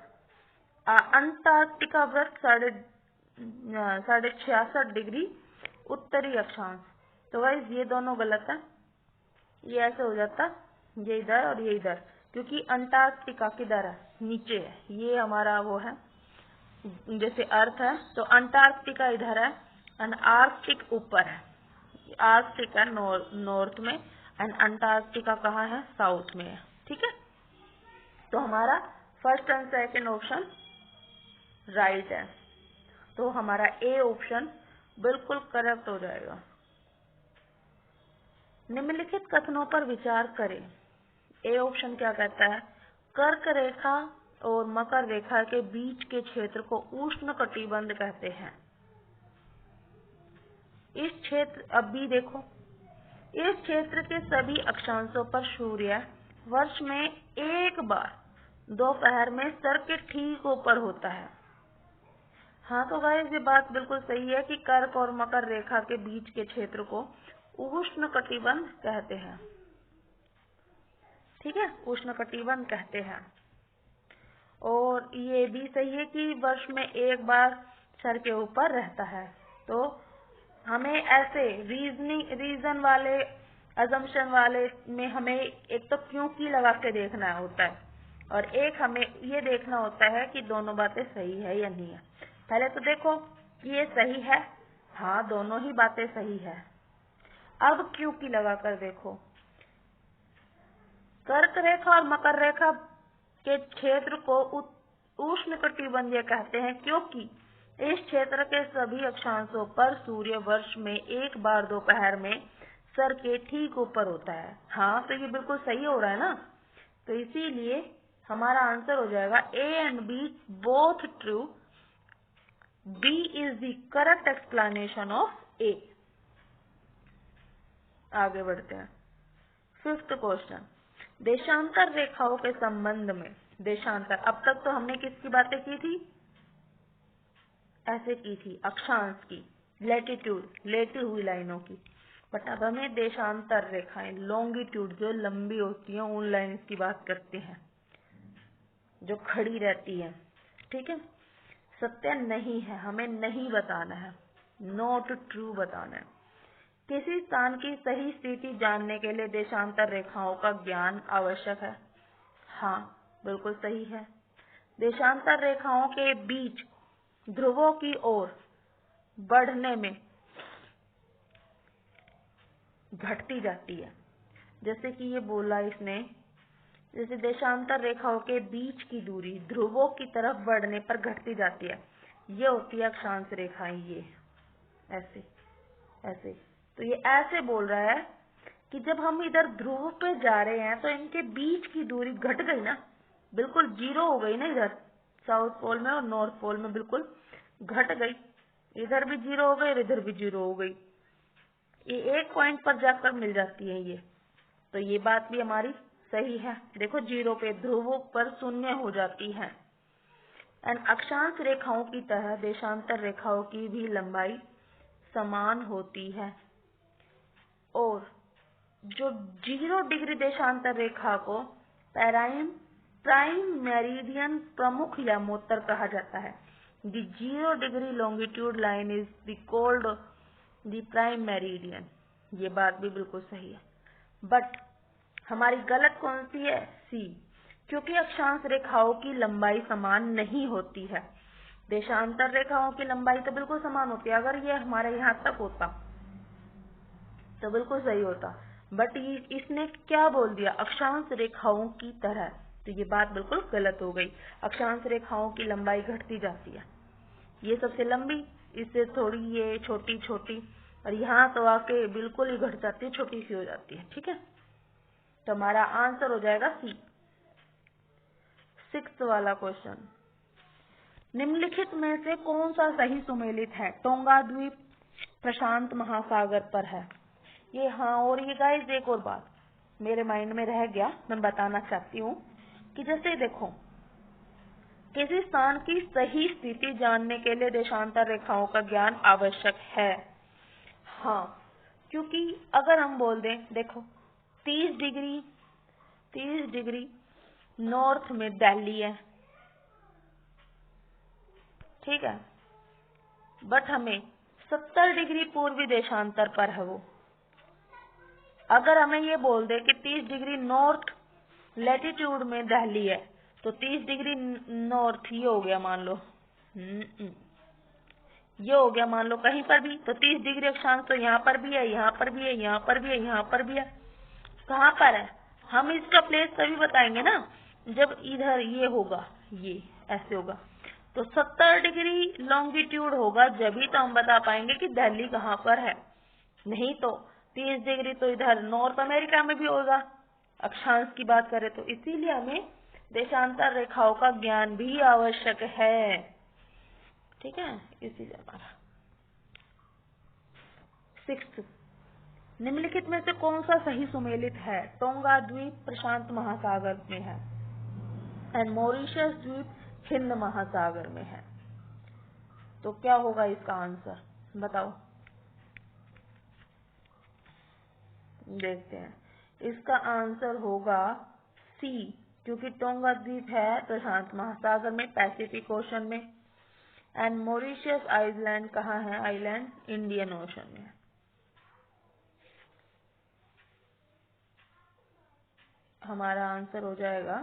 अंटार्कटिका वृत्त 66.5 डिग्री उत्तरी अक्षांश। तो गाइस ये दोनों गलत है, ये ऐसे हो जाता, ये इधर और ये इधर, क्योंकि अंटार्कटिका किधर है? नीचे है। ये हमारा वो है, जैसे अर्थ है, तो अंटार्कटिका इधर है एंड आर्कटिक ऊपर है। आर्कटिक है नॉर्थ में एंड अंटार्कटिका कहाँ है? साउथ में है। ठीक है, तो हमारा first and second option right है, तो हमारा ए ऑप्शन बिल्कुल करेक्ट हो जाएगा। निम्नलिखित कथनों पर विचार करें। ए ऑप्शन क्या कहता है? कर्क रेखा और मकर रेखा के बीच के क्षेत्र को उष्ण कटिबंध कहते हैं। इस क्षेत्र, अब भी देखो, इस क्षेत्र के सभी अक्षांशों पर सूर्य वर्ष में एक बार दोपहर में सर के ठीक ऊपर होता है। हाँ, तो गाइस ये बात बिल्कुल सही है कि कर्क और मकर रेखा के बीच के क्षेत्र को उष्ण कटिबंध कहते हैं। ठीक है, उष्ण कटिबंध कहते हैं। और ये भी सही है कि वर्ष में एक बार सर के ऊपर रहता है। तो हमें ऐसे रीजन वाले, अजम्पशन वाले में हमें एक तो क्योंकि लगा के देखना होता है और एक हमें ये देखना होता है कि दोनों बातें सही है या नहीं है। पहले तो देखो कि ये सही है, हाँ दोनों ही बातें सही है। अब क्योंकि लगा कर देखो, कर्क रेखा और मकर रेखा के क्षेत्र को उष्ण कटिबंधीय कहते हैं क्योंकि इस क्षेत्र के सभी अक्षांशों पर सूर्य वर्ष में एक बार दोपहर में सर के ठीक ऊपर होता है। हाँ, तो ये बिल्कुल सही हो रहा है ना, तो इसीलिए हमारा आंसर हो जाएगा A and B both true. B is the correct explanation of A. आगे बढ़ते हैं। फिफ्थ क्वेश्चन, देशांतर रेखाओं के संबंध में। देशांतर, अब तक तो हमने किसकी बातें की थी? ऐसे की थी, अक्षांश की, लैटिट्यूड, लेटी हुई लाइनों की। बट अब हमें देशांतर रेखाएं, लॉन्गिट्यूड, जो लंबी होती हैं, उन लाइन्स की बात करते हैं जो खड़ी रहती है। ठीक है, सत्य नहीं है, हमें नहीं बताना है, नॉट ट्रू बताना है। किसी स्थान की सही स्थिति जानने के लिए देशांतर रेखाओं का ज्ञान आवश्यक है। हाँ, बिल्कुल सही है। देशांतर रेखाओं के बीच ध्रुवों की ओर बढ़ने में घटती जाती है। जैसे कि ये बोला इसने, जैसे देशांतर रेखाओं के बीच की दूरी ध्रुवों की तरफ बढ़ने पर घटती जाती है, ये होती है अक्षांश रेखाएं। ये ऐसे ऐसे, तो ये ऐसे बोल रहा है कि जब हम इधर ध्रुव पे जा रहे हैं तो इनके बीच की दूरी घट गई ना, बिल्कुल जीरो हो गई ना, इधर साउथ पोल में और नॉर्थ पोल में बिल्कुल घट गई। इधर भी जीरो हो गई, इधर भी जीरो हो गई, ये एक पॉइंट पर जाकर मिल जाती है ये। तो ये बात भी हमारी सही है। देखो, जीरो पे ध्रुवों पर शून्य हो जाती है। एंड अक्षांश रेखाओं की तरह देशांतर रेखाओं की भी लंबाई समान होती है और जो 0 डिग्री देशांतर रेखा को प्राइम मेरिडियन प्रमुख यमोत्तर कहा जाता है। The 0 degree longitude line is the called the prime meridian. ये बात भी बिल्कुल सही है, बट हमारी गलत कौन सी है? सी, क्योंकि अक्षांश रेखाओं की लंबाई समान नहीं होती है। देशांतर रेखाओं की लंबाई तो बिल्कुल समान होती है। अगर ये हमारे यहाँ तक होता तो बिल्कुल सही होता, बट इसने क्या बोल दिया? अक्षांश रेखाओं की तरह, तो ये बात बिल्कुल गलत हो गई। अक्षांश रेखाओं की लंबाई घटती जाती है, ये सबसे लंबी, इससे थोड़ी ये छोटी छोटी, और यहाँ तो आके बिल्कुल ही घट जाती है, छोटी सी हो जाती है। ठीक है, तो हमारा आंसर हो जाएगा सी। 6th वाला क्वेश्चन, निम्नलिखित में से कौन सा सही सुमेलित है? टोंगा द्वीप, प्रशांत महासागर पर है ये। हाँ, और ये गाइस एक और बात मेरे माइंड में रह गया, मैं बताना चाहती हूँ कि जैसे देखो, किसी स्थान की सही स्थिति जानने के लिए देशांतर रेखाओं का ज्ञान आवश्यक है। हाँ, क्योंकि अगर हम बोल दें, देखो 30 डिग्री नॉर्थ में दिल्ली है, ठीक है, बट हमें 70 डिग्री पूर्वी देशांतर पर है वो। अगर हमें ये बोल दे कि 30 डिग्री नॉर्थ लैटिट्यूड में दिल्ली है, तो 30 डिग्री नॉर्थ ये हो गया मान लो, ये हो गया मान लो कहीं पर भी, तो 30 डिग्री अक्षांश तो यहाँ पर भी है, यहाँ पर भी है, यहाँ पर भी है, यहाँ पर भी है। कहाँ पर है? हम इसका प्लेस तभी बताएंगे ना जब इधर ये होगा, ये ऐसे होगा, तो 70 डिग्री लॉन्गिट्यूड होगा, जब ही तो हम बता पाएंगे कि दिल्ली कहाँ पर है। नहीं तो 30 डिग्री तो इधर नॉर्थ अमेरिका में भी होगा अक्षांश की बात करें तो। इसीलिए हमें देशांतर रेखाओं का ज्ञान भी आवश्यक है, ठीक है। इसीलिए हमारा 6 निम्नलिखित में से कौन सा सही सुमेलित है? टोंगा द्वीप प्रशांत महासागर में है एंड मॉरिशस द्वीप हिंद महासागर में है। तो क्या होगा इसका आंसर, बताओ। देखते हैं, इसका आंसर होगा सी, क्योंकि टोंगा द्वीप है प्रशांत महासागर में, पैसिफिक ओशन में, एंड मॉरिशस आइलैंड कहाँ है? आइलैंड इंडियन ओशन में। हमारा आंसर हो जाएगा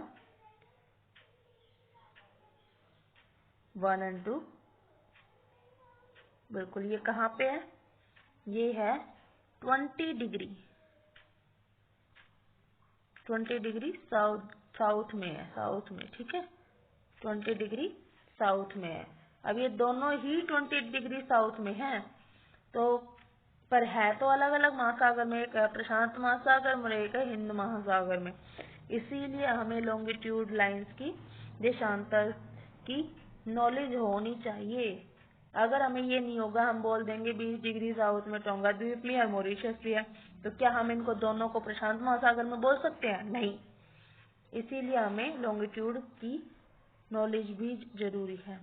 1 और 2। बिल्कुल, ये कहाँ पे है? ये है 20 डिग्री साउथ में है, साउथ में, ठीक है, 20 डिग्री साउथ में है। अब ये दोनों ही 20 डिग्री साउथ में है, तो पर है तो अलग अलग महासागर में, एक है प्रशांत महासागर में, एक है हिंद महासागर में। इसीलिए हमें लॉन्गिट्यूड लाइंस की, देशांतर की नॉलेज होनी चाहिए। अगर हमें ये नहीं होगा, हम बोल देंगे 20 डिग्री साउथ में टोंगा द्वीप भी है, मॉरिशस भी है, तो क्या हम इनको दोनों को प्रशांत महासागर में बोल सकते हैं? नहीं। इसीलिए हमें लॉन्गिट्यूड की नॉलेज भी जरूरी है।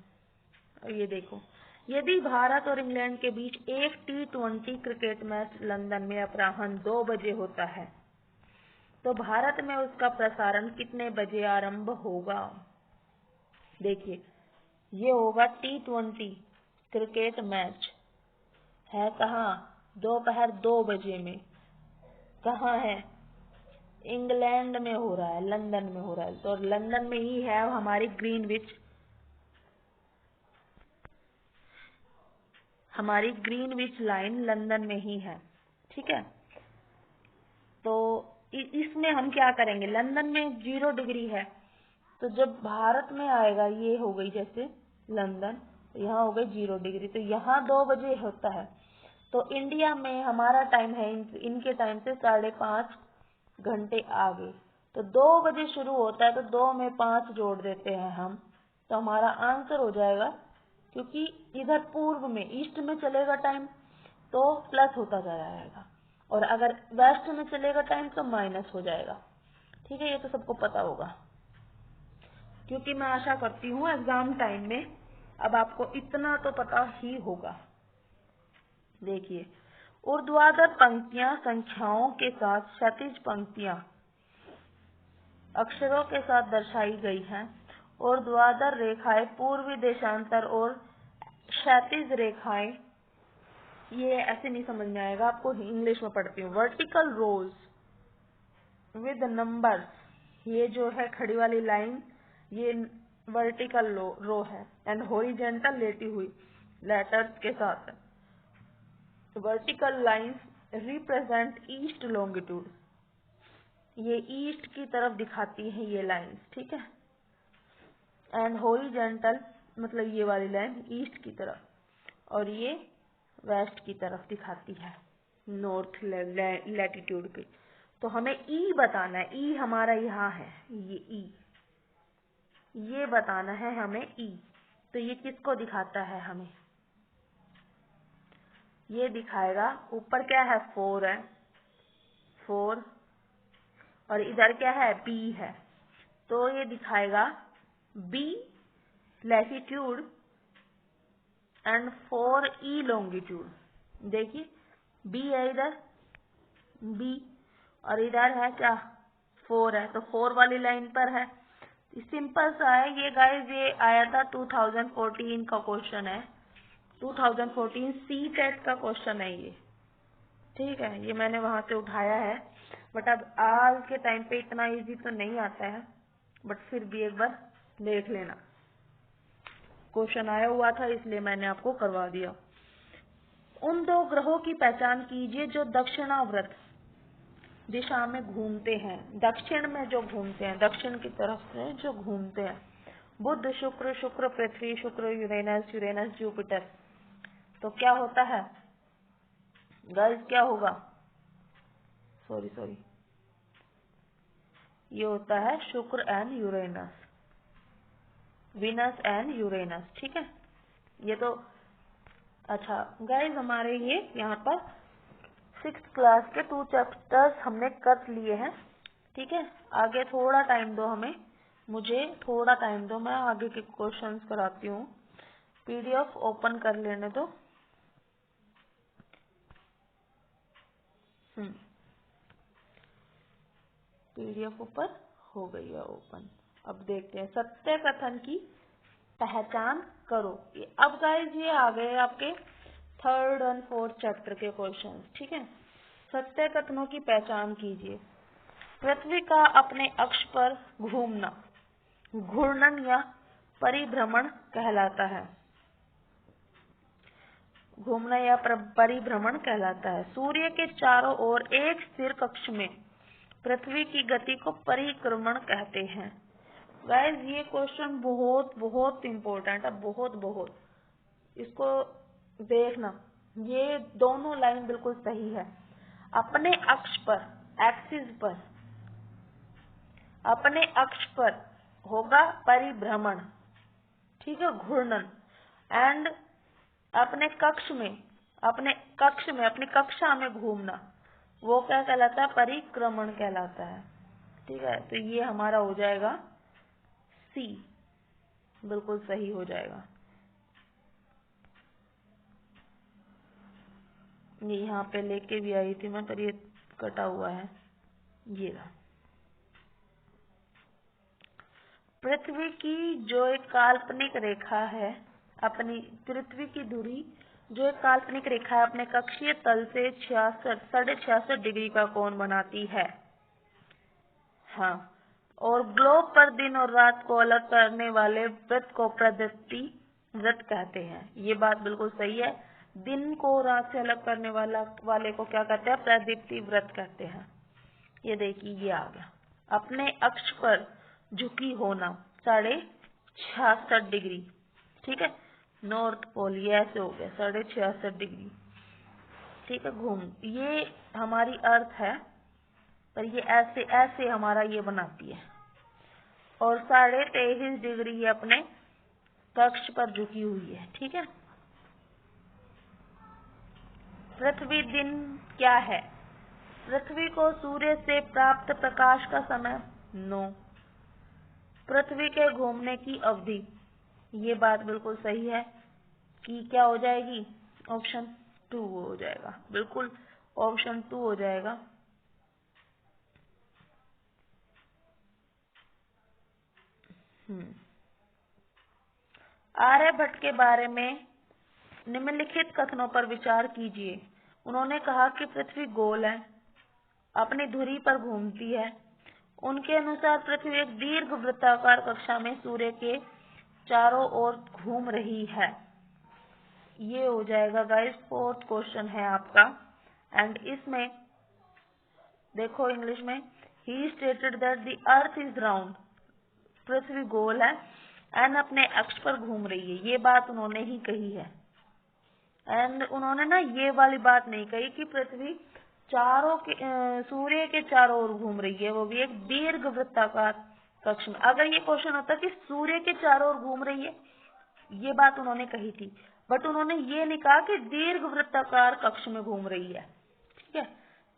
और ये देखो, यदि भारत और इंग्लैंड के बीच एक T20 क्रिकेट मैच लंदन में अपराह्न 2 बजे होता है, तो भारत में उसका प्रसारण कितने बजे आरंभ होगा? देखिए, ये होगा T20 क्रिकेट मैच, है कहाँ? दोपहर 2 बजे में। कहाँ है? इंग्लैंड में हो रहा है, लंदन में हो रहा है, तो लंदन में ही है हमारी ग्रीनविच लाइन लंदन में ही है, ठीक है। तो इसमें हम क्या करेंगे, लंदन में 0 डिग्री है, तो जब भारत में आएगा, ये हो गई जैसे लंदन, यहाँ हो गई 0 डिग्री, तो यहाँ 2 बजे होता है, तो इंडिया में हमारा टाइम है इनके टाइम से 5.5 घंटे आगे, तो 2 बजे शुरू होता है, तो 2 में 5 जोड़ देते हैं हम, तो हमारा आंसर हो जाएगा, क्योंकि इधर पूर्व में ईस्ट में चलेगा टाइम तो प्लस होता जाएगा, और अगर वेस्ट में चलेगा टाइम तो माइनस हो जाएगा, ठीक है। ये तो सबको पता होगा, क्योंकि मैं आशा करती हूँ एग्जाम टाइम में अब आपको इतना तो पता ही होगा। देखिए, ऊर्ध्वाधर पंक्तियां संख्याओं के साथ क्षैतिज पंक्तियां अक्षरों के साथ दर्शाई गई हैं। ऊर्ध्वाधर रेखाएं पूर्वी देशांतर और क्षैतिज रेखाएं, ये ऐसे नहीं समझ में आएगा आपको, इंग्लिश में पढ़ती हूँ। वर्टिकल रोज विद नंबर्स, ये जो है खड़ी वाली लाइन, ये वर्टिकल रो है, एंड हॉरिजॉन्टल लेटी हुई लेटर्स के साथ। Vertical lines represent east longitude, ये ईस्ट की तरफ दिखाती है ये लाइंस, ठीक है। एंड हॉरिजॉन्टल मतलब ये वाली लाइन ईस्ट की तरफ, और ये वेस्ट की तरफ दिखाती है, नॉर्थ लैटिट्यूड की। तो हमें ई बताना है, ई हमारा यहाँ है, ये ई, ये बताना है हमें ई। तो ये किसको दिखाता है हमें? ये दिखाएगा ऊपर क्या है 4 है 4 और इधर क्या है B है, तो ये दिखाएगा B latitude and 4E longitude. देखिए B है इधर B और इधर है क्या 4 है, तो 4 वाली लाइन पर है। सिंपल सा है ये गाइस, ये आया था 2014 का क्वेश्चन है, 2014 CTET का क्वेश्चन है ये, ठीक है। ये मैंने वहां से उठाया है, बट अब आज के टाइम पे इतना इजी तो नहीं आता है, बट फिर भी एक बार देख लेना। क्वेश्चन आया हुआ था इसलिए मैंने आपको करवा दिया। उन 2 ग्रहों की पहचान कीजिए जो दक्षिणावर्त दिशा में घूमते हैं, दक्षिण में जो घूमते हैं, दक्षिण की तरफ से जो घूमते हैं। बुध, शुक्र, शुक्र पृथ्वी, शुक्र यूरेनस, यूरेनस जुपिटर। तो क्या होता है गाइस, क्या होगा, सॉरी ये होता है शुक्र and Uranus, Venus and Uranus, ठीक है। ये तो अच्छा गाइस, हमारे ये यहाँ पर 6th क्लास के 2 चैप्टर्स हमने कर लिए हैं, ठीक है। आगे थोड़ा टाइम दो हमें, मुझे थोड़ा टाइम दो, मैं आगे के क्वेश्चंस कराती हूँ। PDF ओपन कर लेने दो। PDF ऊपर हो गई है ओपन। अब देखते हैं सत्य कथन की पहचान करो। अब गाइस ये आ गए आपके 3rd और 4th चैप्टर के क्वेश्चन, ठीक है। सत्य कथनों की पहचान कीजिए। पृथ्वी का अपने अक्ष पर घूमना घूर्णन या परिभ्रमण कहलाता है। घूमना या परिभ्रमण कहलाता है। सूर्य के चारों ओर एक स्थिर कक्ष में पृथ्वी की गति को परिक्रमण कहते हैं। गाइस ये क्वेश्चन बहुत बहुत इम्पोर्टेंट है, बहुत इसको देखना। ये दोनों लाइन बिल्कुल सही है। अपने अक्ष पर, एक्सिस पर, अपने अक्ष पर होगा परिभ्रमण, ठीक है, घूर्णन। एंड अपने कक्ष में, अपनी कक्षा में घूमना, वो क्या कहलाता है, परिक्रमण कहलाता है, ठीक है। तो ये हमारा हो जाएगा C, बिल्कुल सही हो जाएगा। ये यहाँ पे लेके भी आई थी मैं, पर ये कटा हुआ है, ये रहा। पृथ्वी की जो एक काल्पनिक रेखा है, अपनी पृथ्वी की दूरी जो एक काल्पनिक रेखा है अपने कक्षीय तल से 66.5 डिग्री का कोण बनाती है। हाँ, और ग्लोब पर दिन और रात को अलग करने वाले वृत्त को प्रदीप्ति वृत्त कहते हैं। ये बात बिल्कुल सही है। दिन को रात से अलग करने वाले को क्या कहते हैं, प्रदीप्ति वृत्त कहते हैं। ये देखिए ये आ गया। अपने अक्ष पर झुकी होना 66.5 डिग्री, ठीक है। नॉर्थ पोल ये ऐसे हो गया 66.5 डिग्री, ठीक है। घूम, ये हमारी अर्थ है, पर ये ऐसे ऐसे हमारा ये बनाती है, और 23.5 डिग्री ये अपने कक्ष पर झुकी हुई है, ठीक है। पृथ्वी दिन क्या है, पृथ्वी को सूर्य से प्राप्त प्रकाश का समय 9। पृथ्वी के घूमने की अवधि, ये बात बिल्कुल सही है कि क्या हो जाएगी, ऑप्शन 2 हो जाएगा, बिल्कुल ऑप्शन 2 हो जाएगा। आर्यभट्ट के बारे में निम्नलिखित कथनों पर विचार कीजिए। उन्होंने कहा कि पृथ्वी गोल है, अपनी धुरी पर घूमती है। उनके अनुसार पृथ्वी एक दीर्घ वृत्ताकार कक्षा में सूर्य के चारों ओर घूम रही है। ये हो जाएगा गाइस 4th क्वेश्चन है आपका। एंड इसमें देखो इंग्लिश में, he stated that the earth is round, पृथ्वी गोल है एंड अपने अक्ष पर घूम रही है। ये बात उन्होंने ही कही है। एंड उन्होंने ना ये वाली बात नहीं कही कि पृथ्वी सूर्य के चारों ओर घूम रही है, वो भी एक दीर्घ वृत्ताकार कक्ष में। अगर ये क्वेश्चन होता कि सूर्य के चारों ओर घूम रही है, ये बात उन्होंने कही थी, बट उन्होंने ये नहीं कहा कि दीर्घ वृत्ताकार कक्ष में घूम रही है। ठीक है,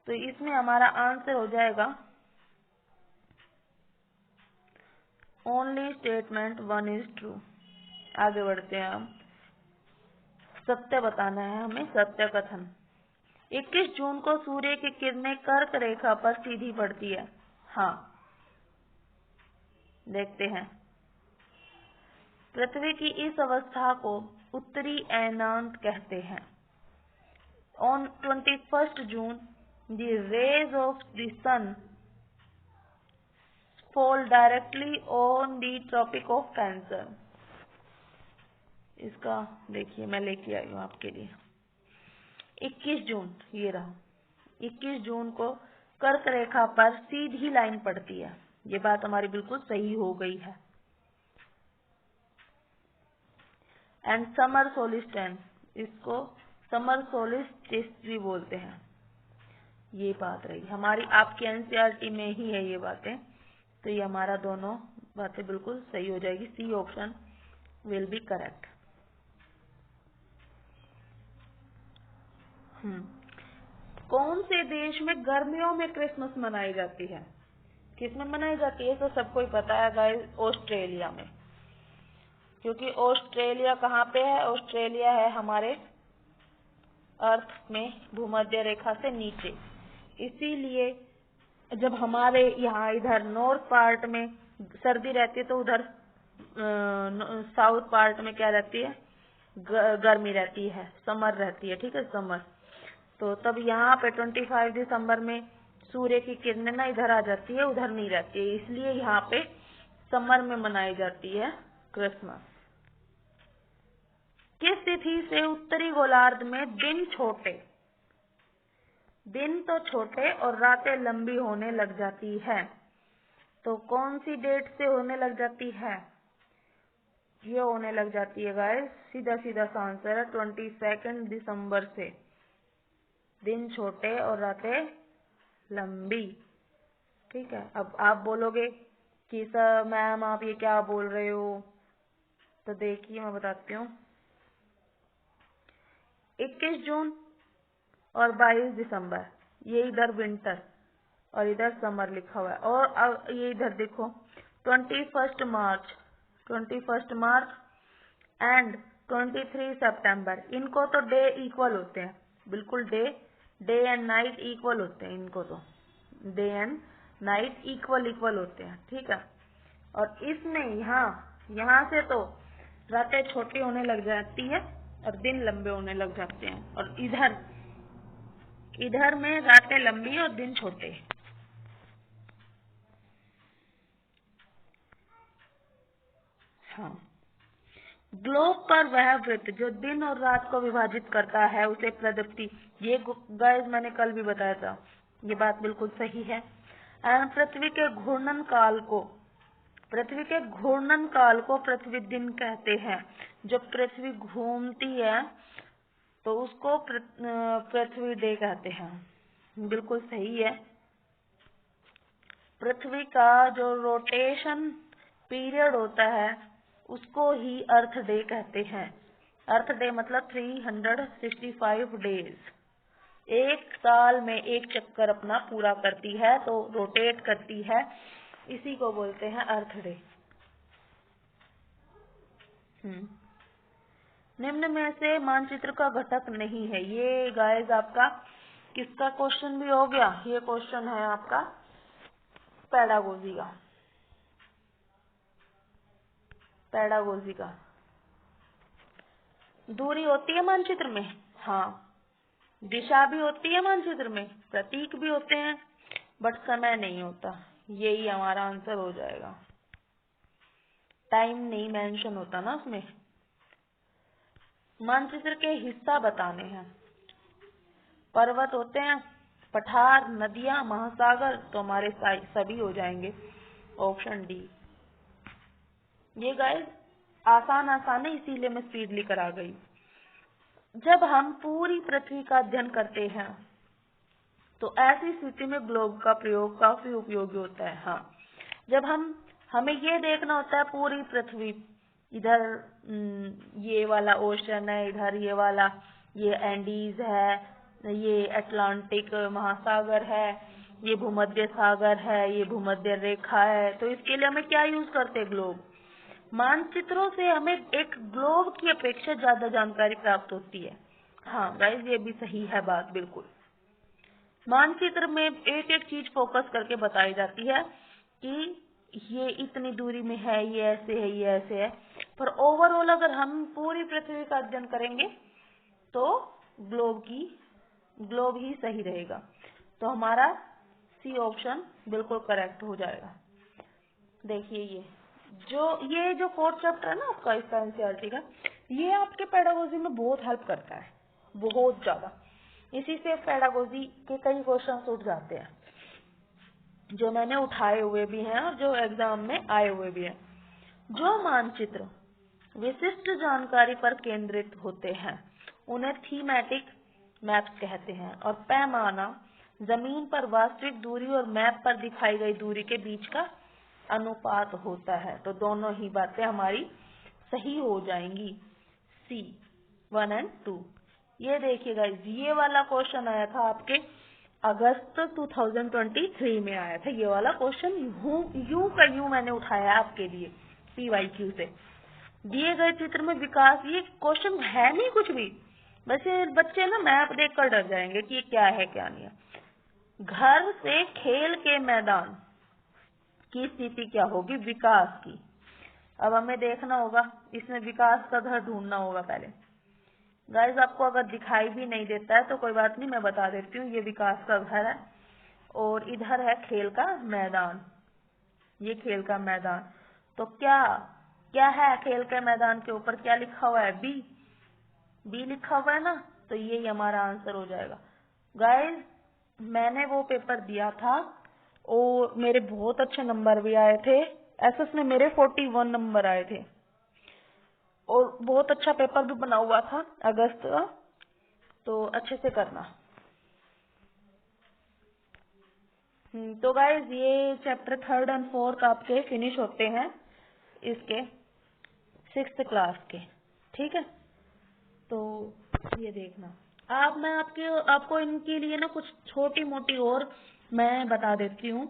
तो इसमें हमारा आंसर हो जाएगा ओनली स्टेटमेंट 1 इज ट्रू। आगे बढ़ते हैं हम। सत्य बताना है हमें, सत्य कथन। 21 जून को सूर्य की किरणें कर्क रेखा पर सीधी पड़ती है। हाँ, देखते हैं। पृथ्वी की इस अवस्था को उत्तरी अयनांत कहते हैं। On 21st June, the rays of the sun fall directly on the Tropic of Cancer। इसका देखिए मैं लेके आई हूँ आपके लिए। 21 जून, ये रहा, 21 जून को कर्क रेखा पर सीधी लाइन पड़ती है। ये बात हमारी बिल्कुल सही हो गई है। एंड समर सोलिस्टेंस, इसको समर सोलिस्टिस भी बोलते हैं। ये बात रही हमारी, आपकी एनसीईआरटी में ही है ये बातें, तो ये हमारा दोनों बातें बिल्कुल सही हो जाएगी। C option will be correct. कौन से देश में गर्मियों में क्रिसमस मनाई जाती है? किसमें मनाई जाती है तो सबको ही पता है गाइस, ऑस्ट्रेलिया में। क्योंकि ऑस्ट्रेलिया कहाँ पे है? ऑस्ट्रेलिया है हमारे अर्थ में भूमध्य रेखा से नीचे। इसीलिए जब हमारे यहाँ इधर नॉर्थ पार्ट में सर्दी रहती है तो उधर साउथ पार्ट में क्या रहती है? गर्मी रहती है, समर रहती है। ठीक है, समर। तो तब यहाँ पे 25 दिसंबर में सूर्य की किरणें ना इधर आ जाती है, उधर नहीं रहती है, इसलिए यहाँ पे समर में मनाई जाती है क्रिसमस। किस तिथि से उत्तरी गोलार्ध में दिन छोटे, दिन तो छोटे और रातें लंबी होने लग जाती है? तो कौन सी डेट से होने लग जाती है? ये होने लग जाती है गाइस, सीधा सीधा सा आंसर है 22 दिसंबर से। दिन छोटे और रातें लंबी। ठीक है, अब आप बोलोगे कि सर मैम आप ये क्या बोल रहे हो, तो देखिए मैं बताती हूँ। 21 जून और 22 दिसंबर, ये इधर विंटर और इधर समर लिखा हुआ है। और अब ये इधर देखो 21 मार्च एंड 23 सितंबर, इनको तो डे इक्वल होते हैं, बिल्कुल डे एंड नाइट इक्वल होते हैं। इनको तो डे एंड नाइट इक्वल होते हैं। ठीक है, और इसमें यहाँ से तो रातें छोटी होने लग जाती है और दिन लंबे होने लग जाते हैं, और इधर में रातें लंबी और दिन छोटे। हाँ, ग्लोब पर वह वृत्त जो दिन और रात को विभाजित करता है उसे प्रदीप्ति, ये गाइस मैंने कल भी बताया था, ये बात बिल्कुल सही है। एंड पृथ्वी के घूर्णन काल को पृथ्वी दिन कहते हैं। जब पृथ्वी घूमती है तो उसको पृथ्वी डे कहते हैं। बिल्कुल सही है। पृथ्वी का जो रोटेशन पीरियड होता है उसको ही अर्थ डे कहते हैं। अर्थ डे मतलब 365 डेज। एक साल में एक चक्कर अपना पूरा करती है, तो रोटेट करती है, इसी को बोलते हैं अर्थ डे। निम्न में से मानचित्र का घटक नहीं है। ये गाइस आपका किसका क्वेश्चन भी हो गया? ये क्वेश्चन है आपका पैडागोजी का। दूरी होती है मानचित्र में, हाँ। दिशा भी होती है मानचित्र में, प्रतीक भी होते हैं, बट समय नहीं होता। यही हमारा आंसर हो जाएगा। टाइम नहीं मेंशन होता ना उसमें। मानचित्र के हिस्सा बताने हैं। पर्वत होते हैं, पठार, नदियां, महासागर, तो हमारे सभी हो जाएंगे ऑप्शन डी। ये गाइस आसान है, इसीलिए मैं स्पीडली करा गई। जब हम पूरी पृथ्वी का अध्ययन करते हैं तो ऐसी स्थिति में ग्लोब का प्रयोग काफी उपयोगी होता है। हाँ, जब हमें ये देखना होता है पूरी पृथ्वी, इधर ये वाला ओशन है, इधर ये वाला ये एंडीज है, ये अटलांटिक महासागर है, ये भूमध्य सागर है, ये भूमध्य रेखा है। तो इसके लिए हमें क्या यूज करते हैं? ग्लोब। मानचित्रों से हमें एक ग्लोब की अपेक्षा ज्यादा जानकारी प्राप्त होती है। हाँ गाइस, ये भी सही है बात, बिल्कुल। मानचित्र में एक एक चीज फोकस करके बताई जाती है कि ये इतनी दूरी में है, ये ऐसे है, ये ऐसे है। पर ओवरऑल अगर हम पूरी पृथ्वी का अध्ययन करेंगे तो ग्लोब ही सही रहेगा। तो हमारा सी ऑप्शन बिल्कुल करेक्ट हो जाएगा। देखिए ये जो फोर्थ चैप्टर है ना आपका, इसका एनसीईआरटी का, ये आपके पेडागोजी में बहुत हेल्प करता है, बहुत ज्यादा। इसी से पेडागोजी के कई क्वेश्चन उठ जाते हैं, जो मैंने उठाए हुए भी हैं और जो एग्जाम में आए हुए भी हैं। जो मानचित्र विशिष्ट जानकारी पर केंद्रित होते हैं उन्हें थीमेटिक मैप्स कहते हैं, और पैमाना जमीन पर वास्तविक दूरी और मैप पर दिखाई गई दूरी के बीच का अनुपात होता है। तो दोनों ही बातें हमारी सही हो जाएंगी, सी 1 और 2। ये देखिएगा, ये वाला क्वेश्चन आया था आपके अगस्त 2023 में आया था। ये वाला क्वेश्चन यू का यू मैंने उठाया आपके लिए PYQ से। दिए गए चित्र में विकास, ये क्वेश्चन है नहीं कुछ भी, बस ये बच्चे ना मैप देखकर डर जाएंगे कि ये क्या है क्या नहीं है। घर से खेल के मैदान की स्थिति क्या होगी? विकास की। अब हमें देखना होगा, इसमें विकास का घर ढूंढना होगा पहले। गाइस, आपको अगर दिखाई भी नहीं देता है तो कोई बात नहीं, मैं बता देती हूँ। ये विकास का घर है और इधर है खेल का मैदान, ये खेल का मैदान। तो क्या है खेल के मैदान के ऊपर? क्या लिखा हुआ है? बी लिखा हुआ है ना, तो ये हमारा आंसर हो जाएगा। गाइस, मैंने वो पेपर दिया था और मेरे बहुत अच्छे नंबर भी आए थे। एसएस में मेरे 41 नंबर आए थे और बहुत अच्छा पेपर भी बना हुआ था अगस्त का, तो अच्छे से करना। तो गाइज, ये चैप्टर 3rd और 4th आपके फिनिश होते हैं इसके 6th क्लास के, ठीक है। तो ये देखना मैं आपको इनके लिए ना कुछ छोटी मोटी और मैं बता देती हूँ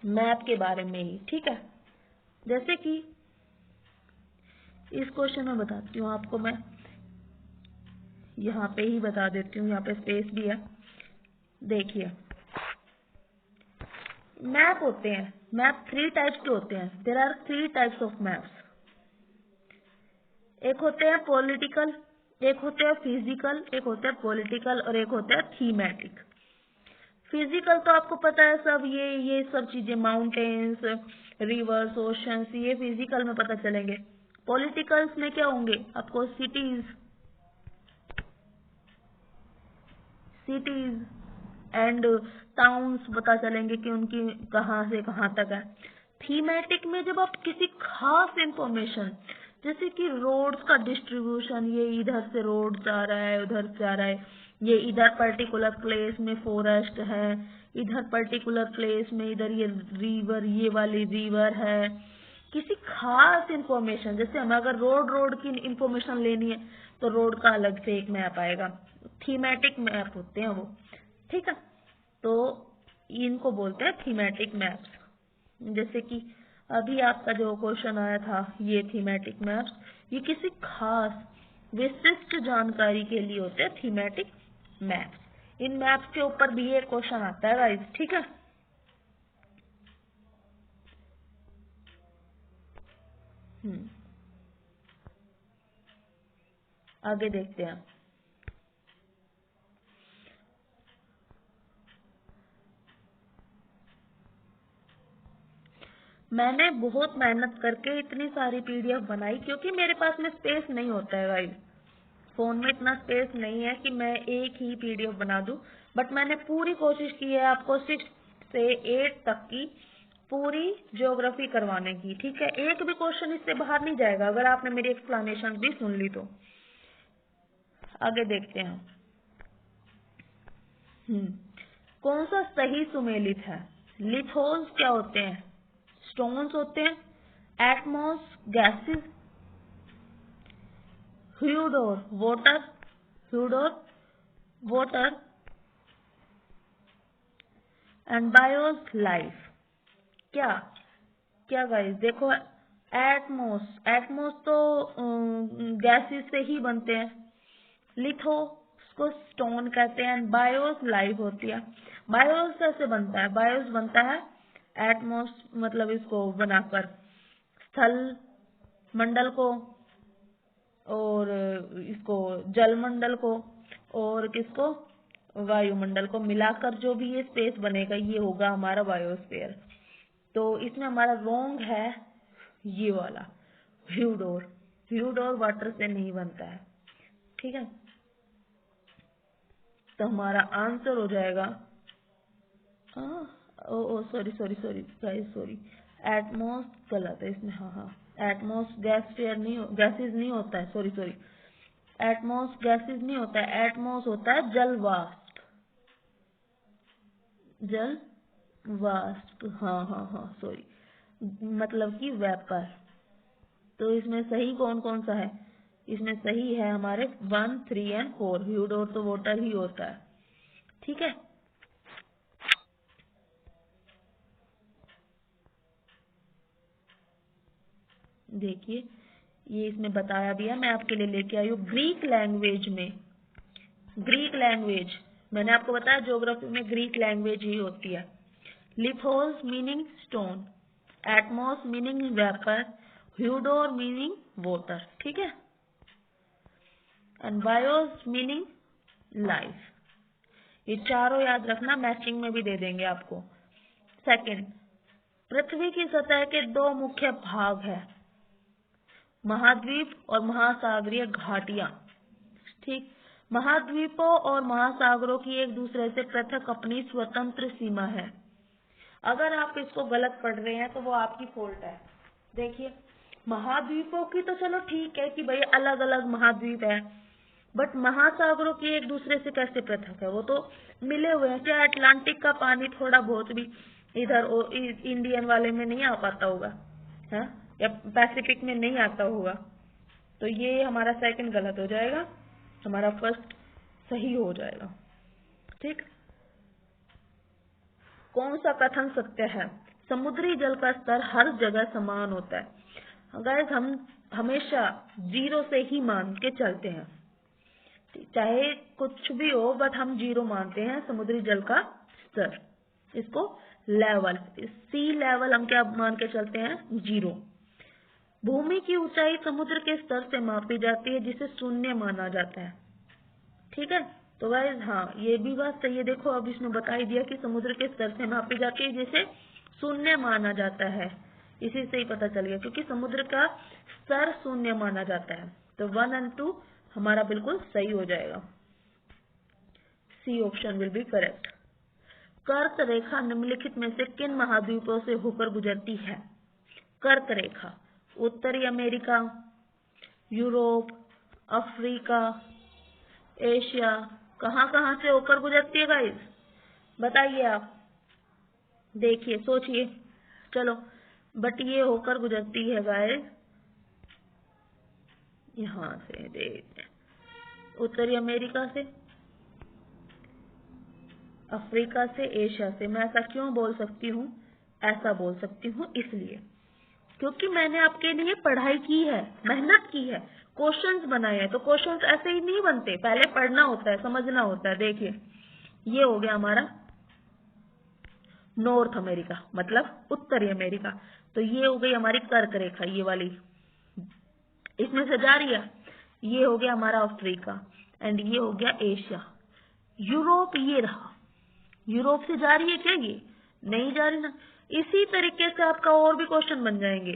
मैप के बारे में ही, ठीक है। जैसे कि इस क्वेश्चन में बताती हूँ आपको, मैं यहाँ पे ही बता देती हूँ, यहाँ पे स्पेस भी है। देखिए, मैप होते हैं, मैप 3 टाइप्स के होते हैं। There are 3 types of maps. एक होते हैं पॉलिटिकल, एक होते हैं फिजिकल, एक होते हैं पॉलिटिकल और एक होते हैं थीमेटिक। फिजिकल तो आपको पता है सब, ये सब चीजें, माउंटेन्स, रिवर्स, ओशंस, ये फिजिकल में पता चलेंगे। पॉलिटिकल्स में क्या होंगे आपको? सिटीज एंड टाउन्स पता चलेंगे कि उनकी कहाँ से कहाँ तक है। थीमेटिक में जब आप किसी खास इंफॉर्मेशन, जैसे कि रोड्स का डिस्ट्रीब्यूशन, ये इधर से रोड जा रहा है, उधर से आ रहा है, ये इधर पर्टिकुलर प्लेस में फॉरेस्ट है, इधर पर्टिकुलर प्लेस में इधर ये रिवर, ये वाली रिवर है। किसी खास इंफॉर्मेशन, जैसे हमें अगर रोड की इंफॉर्मेशन लेनी है तो रोड का अलग से एक मैप आएगा, थीमेटिक मैप होते हैं वो, ठीक है। तो इनको बोलते हैं थीमेटिक मैप्स। जैसे कि अभी आपका जो क्वेश्चन आया था, ये थीमेटिक मैप्स, ये किसी खास विशिष्ट जानकारी के लिए होते हैं थीमेटिक मैप्स। इन मैप्स के ऊपर भी ये क्वेश्चन आता है गाइस, ठीक है। आगे देखते हैं। मैंने बहुत मेहनत करके इतनी सारी PDF बनाई, क्योंकि मेरे पास में स्पेस नहीं होता है गाइस, फोन में इतना स्पेस नहीं है कि मैं एक ही PDF बना दूं। बट मैंने पूरी कोशिश की है आपको 6 से 8 तक की पूरी ज्योग्राफी करवाने की, ठीक है। एक भी क्वेश्चन इससे बाहर नहीं जाएगा अगर आपने मेरी एक्सप्लेनेशन भी सुन ली तो। आगे देखते हैं। कौन सा सही सुमेलित है? लिथोस क्या होते हैं? स्टोन्स होते हैं। Atmos gases, hudor water, hudor water, and bios life. क्या क्या गाइस देखो, एटमोस, एटमोस तो गैसेस से ही बनते हैं, लिथो उसको स्टोन कहते हैं, बायोस लाइफ होती है। बायोस कैसे बनता है? बायोस बनता है एटमोस मतलब इसको बनाकर स्थल मंडल को और इसको जल मंडल को और किसको वायुमंडल को मिलाकर जो भी ये स्पेस बनेगा ये होगा हमारा बायोस्फीयर। तो इसमें हमारा रॉन्ग है ये वाला ह्यूडोर, ह्यूडोर वाटर से नहीं बनता है, ठीक है। तो हमारा आंसर हो जाएगा oh sorry sorry sorry guys sorry, atmos गलत है इसमें, हाँ एटमॉस गैसफेयर नहीं, गैसेस नहीं होता है, सॉरी सॉरी, एटमॉस गैसेस नहीं होता है, एटमॉस होता है जल वाष्प, जल वाष्प, हाँ सॉरी, मतलब कि वेपर। तो इसमें सही कौन कौन सा है? इसमें सही है हमारे 1, 3 एंड 4, ह्यूडोर तो वाटर ही होता है, ठीक है। देखिए ये इसमें बताया भी है, मैं आपके लिए लेके आई हूँ ग्रीक लैंग्वेज में, ग्रीक लैंग्वेज मैंने आपको बताया ज्योग्राफी में ग्रीक लैंग्वेज ही होती है। Lithos meaning stone, atmos meaning vapour, hudor meaning water, ठीक है, एंड बायोस मीनिंग लाइफ। ये चारों याद रखना, मैचिंग में भी दे देंगे आपको। सेकंड, पृथ्वी की सतह के दो मुख्य भाग है, महाद्वीप और महासागरीय घाटियां, ठीक। महाद्वीपों और महासागरों की एक दूसरे से पृथक अपनी स्वतंत्र सीमा है। अगर आप इसको गलत पढ़ रहे हैं तो वो आपकी फॉल्ट है। देखिए महाद्वीपों की तो चलो ठीक है कि भाई अलग अलग महाद्वीप है, बट महासागरों की एक दूसरे से कैसे पृथक है? वो तो मिले हुए हैं। क्या अटलांटिक का पानी थोड़ा बहुत भी इधर इंडियन वाले में नहीं आ पाता होगा, है? या पैसिफिक में नहीं आता होगा? तो ये हमारा सेकंड गलत हो जाएगा, हमारा फर्स्ट सही हो जाएगा, ठीक। कौन सा कथन सत्य है? समुद्री जल का स्तर हर जगह समान होता है। गाइस हम हमेशा 0 से ही मान के चलते हैं, चाहे कुछ भी हो, बट हम 0 मानते हैं समुद्री जल का स्तर। इसको लेवल, सी लेवल हम क्या मान के चलते हैं? 0। भूमि की ऊंचाई समुद्र के स्तर से मापी जाती है जिसे शून्य माना जाता है, ठीक है। तो गाइस हाँ ये भी बात सही है। देखो अब इसमें बता ही दिया कि समुद्र के स्तर से मापी जाती है जिसे शून्य माना जाता है, इसी से ही पता चल गया क्योंकि समुद्र का स्तर शून्य माना जाता है। तो 1 और 2 हमारा बिल्कुल सही हो जाएगा, C option will be correct. कर्क रेखा निम्नलिखित में से किन महाद्वीपों से होकर गुजरती है? कर्क रेखा उत्तरी अमेरिका, यूरोप, अफ्रीका, एशिया, कहाँ कहाँ से होकर गुजरती है गाइस? बताइए आप, देखिए सोचिए, चलो। बट ये होकर गुजरती है गाइस यहाँ से, देख उत्तरी अमेरिका से, अफ्रीका से, एशिया से। मैं ऐसा क्यों बोल सकती हूँ? ऐसा बोल सकती हूँ इसलिए क्योंकि मैंने आपके लिए पढ़ाई की है, मेहनत की है, क्वेश्चंस बनाए हैं। तो क्वेश्चंस ऐसे ही नहीं बनते, पहले पढ़ना होता है, समझना होता है। देखिए ये हो गया हमारा नॉर्थ अमेरिका मतलब उत्तरी अमेरिका, तो ये हो गई हमारी कर्क रेखा, ये वाली इसमें से जा रही है। ये हो गया हमारा अफ्रीका एंड ये हो गया एशिया। यूरोप ये रहा, यूरोप से जा रही है क्या? ये नहीं जा रही ना। इसी तरीके से आपका और भी क्वेश्चन बन जाएंगे।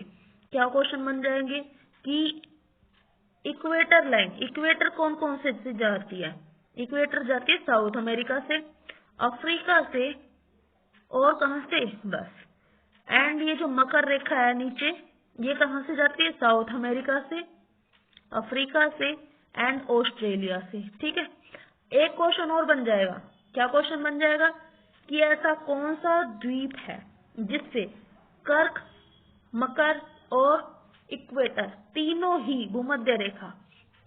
क्या क्वेश्चन बन जाएंगे कि इक्वेटर लाइन, इक्वेटर कौन कौन से जाती है? इक्वेटर जाती है साउथ अमेरिका से, अफ्रीका से और कहां से? बस। एंड ये जो मकर रेखा है नीचे, ये कहां से जाती है? साउथ अमेरिका से, अफ्रीका से एंड ऑस्ट्रेलिया से, ठीक है। एक क्वेश्चन और बन जाएगा। क्या क्वेश्चन बन जाएगा कि ऐसा कौन सा द्वीप है जिससे कर्क, मकर और इक्वेटर तीनों ही भूमध्य रेखा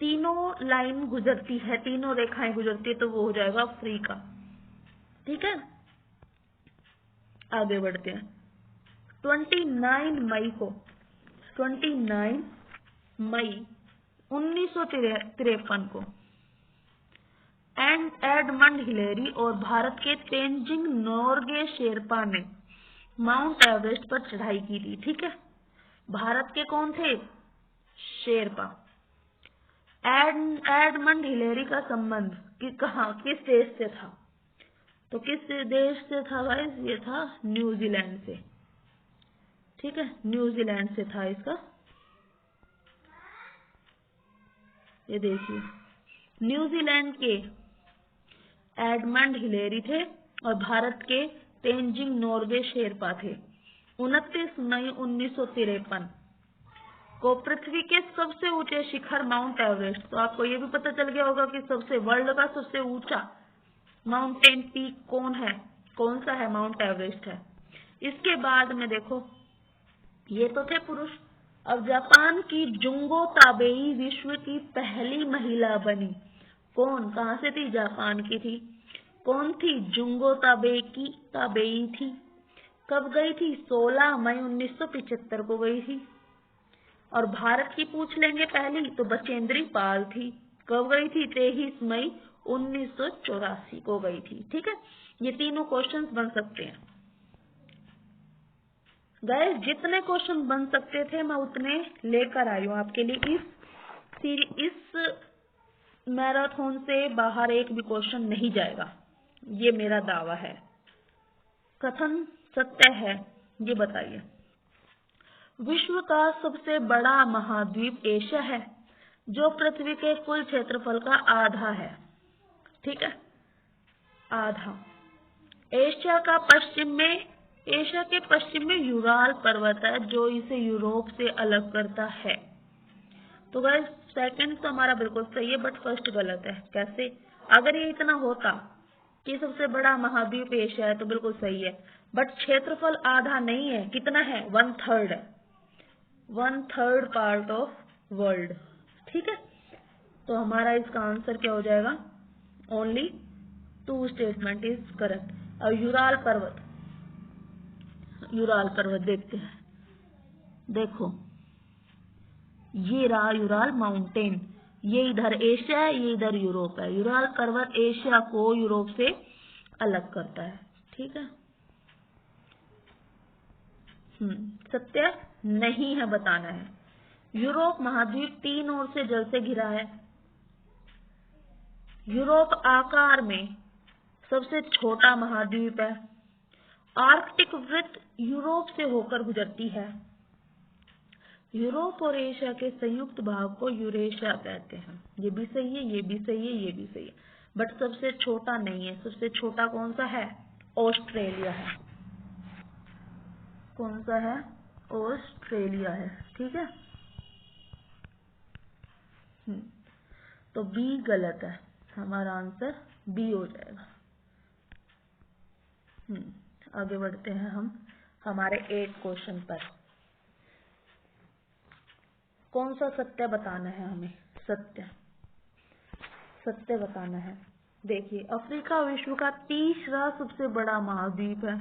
तीनों लाइन गुजरती है, तीनों रेखाएं गुजरती है, तो वो हो जाएगा अफ्रीका। ठीक है, आगे बढ़ते हैं। 29 मई को 29 मई 1953 को एडमंड हिलेरी और भारत के तेंजिंग नोर्गे शेरपा ने माउंट एवरेस्ट पर चढ़ाई की थी। ठीक है, भारत के कौन थे? शेरपा। एडमंड हिलेरी का संबंध किस देश से था? तो किस देश से था गाइस? ये था न्यूजीलैंड से। ठीक है, न्यूजीलैंड से था इसका। ये देखिए, न्यूजीलैंड के एडमंड हिलेरी थे और भारत के तेंजिंग नोर्गे शेरपा थे। 29 मई 1953 को पृथ्वी के सबसे ऊंचे शिखर माउंट एवरेस्ट, तो आपको ये भी पता चल गया होगा कि वर्ल्ड का सबसे ऊंचा माउंटेन पीक कौन सा है? माउंट एवरेस्ट है। इसके बाद में देखो, ये तो थे पुरुष। अब जापान की जुंगो ताबेई विश्व की पहली महिला बनी। कौन? कहाँ से थी? जापान की थी। कौन थी? जुंगो ताबेई थी। कब गई थी? 16 मई 1975 को गई थी। और भारत की पूछ लेंगे पहली, तो बचेंद्री पाल थी। कब गई थी? 23 मई 1984 को गई थी। ठीक है, ये तीनों क्वेश्चंस बन सकते हैं। गाइस, जितने क्वेश्चन बन सकते थे मैं उतने लेकर आई हूँ आपके लिए। इस मैराथन से बाहर एक भी क्वेश्चन नहीं जाएगा, ये मेरा दावा है। कथन सत्य है, ये बताइए। विश्व का सबसे बड़ा महाद्वीप एशिया है, जो पृथ्वी के कुल क्षेत्रफल का आधा है। ठीक है, आधा। एशिया के पश्चिम में यूराल पर्वत है, जो इसे यूरोप से अलग करता है। तो गाइस, सेकंड तो हमारा बिल्कुल सही है, बट फर्स्ट गलत है। कैसे? अगर ये इतना होता कि सबसे बड़ा महाद्वीप एशिया है तो बिल्कुल सही है, बट क्षेत्रफल आधा नहीं है। कितना है? 1/3 है। 1/3 पार्ट ऑफ वर्ल्ड। ठीक है, तो हमारा इसका आंसर क्या हो जाएगा? Only 2 statement is correct. और यूराल पर्वत देखते हैं। देखो, ये रहा यूराल माउंटेन। ये इधर एशिया है, ये इधर यूरोप है। यूराल पर्वत एशिया को यूरोप से अलग करता है। ठीक है, सत्य नहीं है बताना है। यूरोप महाद्वीप 3 ओर से जल से घिरा है। यूरोप आकार में सबसे छोटा महाद्वीप है। आर्कटिक वृत्त यूरोप से होकर गुजरती है। यूरोप और एशिया के संयुक्त भाग को यूरेशिया कहते हैं। ये भी सही है, ये भी सही है, ये भी सही है, बट सबसे छोटा नहीं है। सबसे छोटा कौन सा है? ऑस्ट्रेलिया है। कौन सा है? ऑस्ट्रेलिया है। ठीक है, तो बी गलत है, हमारा आंसर बी हो जाएगा। आगे बढ़ते हैं हम हमारे 8 क्वेश्चन पर। कौन सा सत्य बताना है हमें? सत्य बताना है। देखिए, अफ्रीका विश्व का तीसरा सबसे बड़ा महाद्वीप है।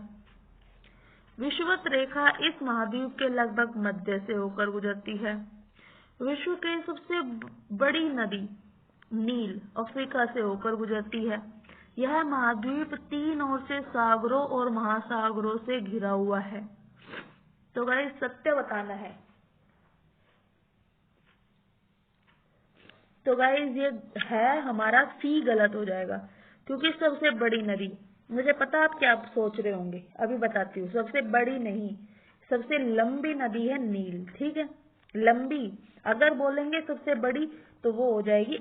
विषुवत रेखा इस महाद्वीप के लगभग मध्य से होकर गुजरती है। विश्व की सबसे बड़ी नदी नील अफ्रीका से होकर गुजरती है। यह महाद्वीप 3 ओर से सागरों और महासागरों से घिरा हुआ है। तो गाइस, सत्य बताना है। तो गाइस, ये है हमारा सी गलत हो जाएगा, क्योंकि सबसे बड़ी नदी, मुझे पता आप क्या सोच रहे होंगे, अभी बताती हूँ। सबसे बड़ी नहीं, सबसे लंबी नदी है नील। ठीक है, लंबी अगर बोलेंगे सबसे बड़ी तो वो हो जाएगी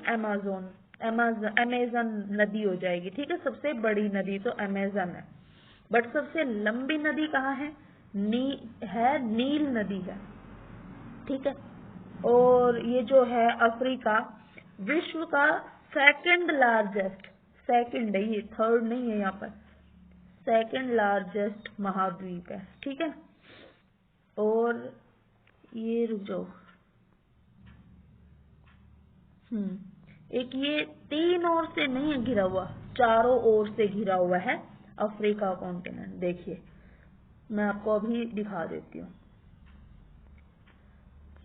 अमेज़न नदी हो जाएगी। ठीक है, सबसे बड़ी नदी तो अमेज़न है, बट सबसे लंबी नदी कहाँ है? नील नदी है। ठीक है, और ये जो है अफ्रीका विश्व का सेकंड है, ये थर्ड नहीं है, यहाँ पर सेकंड लार्जेस्ट महाद्वीप है। ठीक है, और ये रुक जाओ, एक ये 3 ओर से नहीं है घिरा हुआ, चारों ओर से घिरा हुआ है अफ्रीका कॉन्टिनेंट। देखिए मैं आपको अभी दिखा देती हूँ।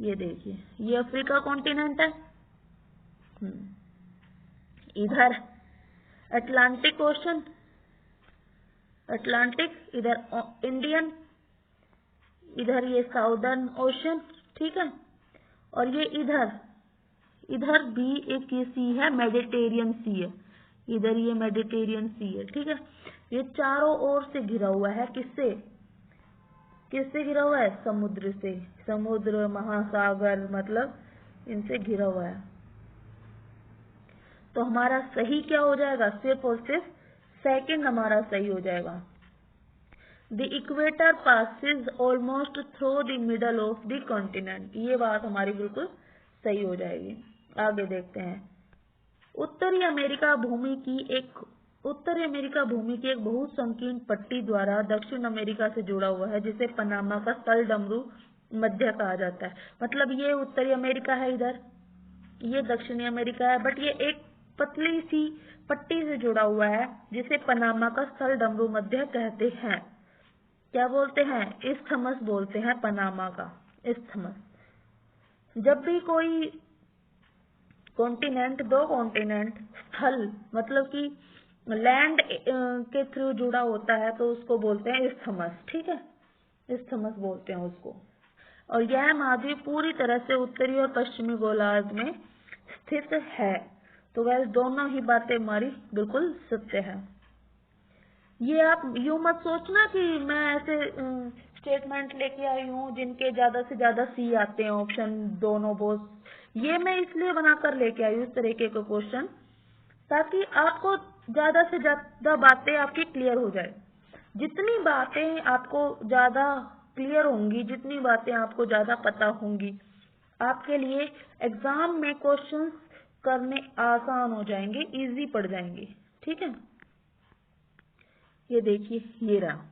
ये देखिए ये अफ्रीका कॉन्टिनेंट है। इधर अटलांटिक ओशन, अटलांटिक, इधर इंडियन, इधर ये साउदर्न ओशन, ठीक है। और ये इधर भी एक ये सी है, मेडिटेरियन सी है, इधर ये मेडिटेरियन सी है, ठीक है। ये चारों ओर से घिरा हुआ है, किससे घिरा हुआ है? समुद्र से, समुद्र महासागर मतलब इनसे घिरा हुआ है। तो हमारा सही क्या हो जाएगा? सिर्फ और सिर्फ सेकंड हमारा सही हो जाएगा। The equator passes almost through the middle of the continent. ये बात हमारी बिल्कुल सही हो जाएगी। आगे देखते हैं। उत्तरी अमेरिका भूमि की एक बहुत संकीर्ण पट्टी द्वारा दक्षिण अमेरिका से जुड़ा हुआ है, जिसे पनामा का तल डमरू मध्य कहा जाता है। मतलब ये उत्तरी अमेरिका है, इधर ये दक्षिणी अमेरिका है, बट ये एक पतली सी पट्टी से जुड़ा हुआ है, जिसे पनामा का स्थल डमरू मध्य कहते हैं। क्या बोलते हैं? इस्थमस बोलते हैं पनामा का, इस्थमस। जब भी कोई कॉन्टिनेंट, दो कॉन्टिनेंट स्थल मतलब कि लैंड के थ्रू जुड़ा होता है तो उसको बोलते हैं इस्थमस, ठीक है, इस्थमस बोलते हैं उसको। और यह महाद्वीप पूरी तरह से उत्तरी और पश्चिमी गोलार्ध में स्थित है। तो वह दोनों ही बातें हमारी बिल्कुल सत्य है। ये आप यूं मत सोचना कि मैं ऐसे स्टेटमेंट लेके आई हूँ जिनके ज्यादा से ज्यादा सी आते हैं, ऑप्शन दोनों बोस। ये मैं इसलिए बनाकर लेके आई हूँ इस तरीके का क्वेश्चन, ताकि आपको ज्यादा से ज्यादा बातें आपकी क्लियर हो जाए। जितनी बातें आपको ज्यादा क्लियर होंगी, जितनी बातें आपको ज्यादा पता होंगी, आपके लिए एग्जाम में क्वेश्चंस करने आसान हो जाएंगे, इजी पड़ जाएंगे, ठीक है। ये देखिए ये रहा,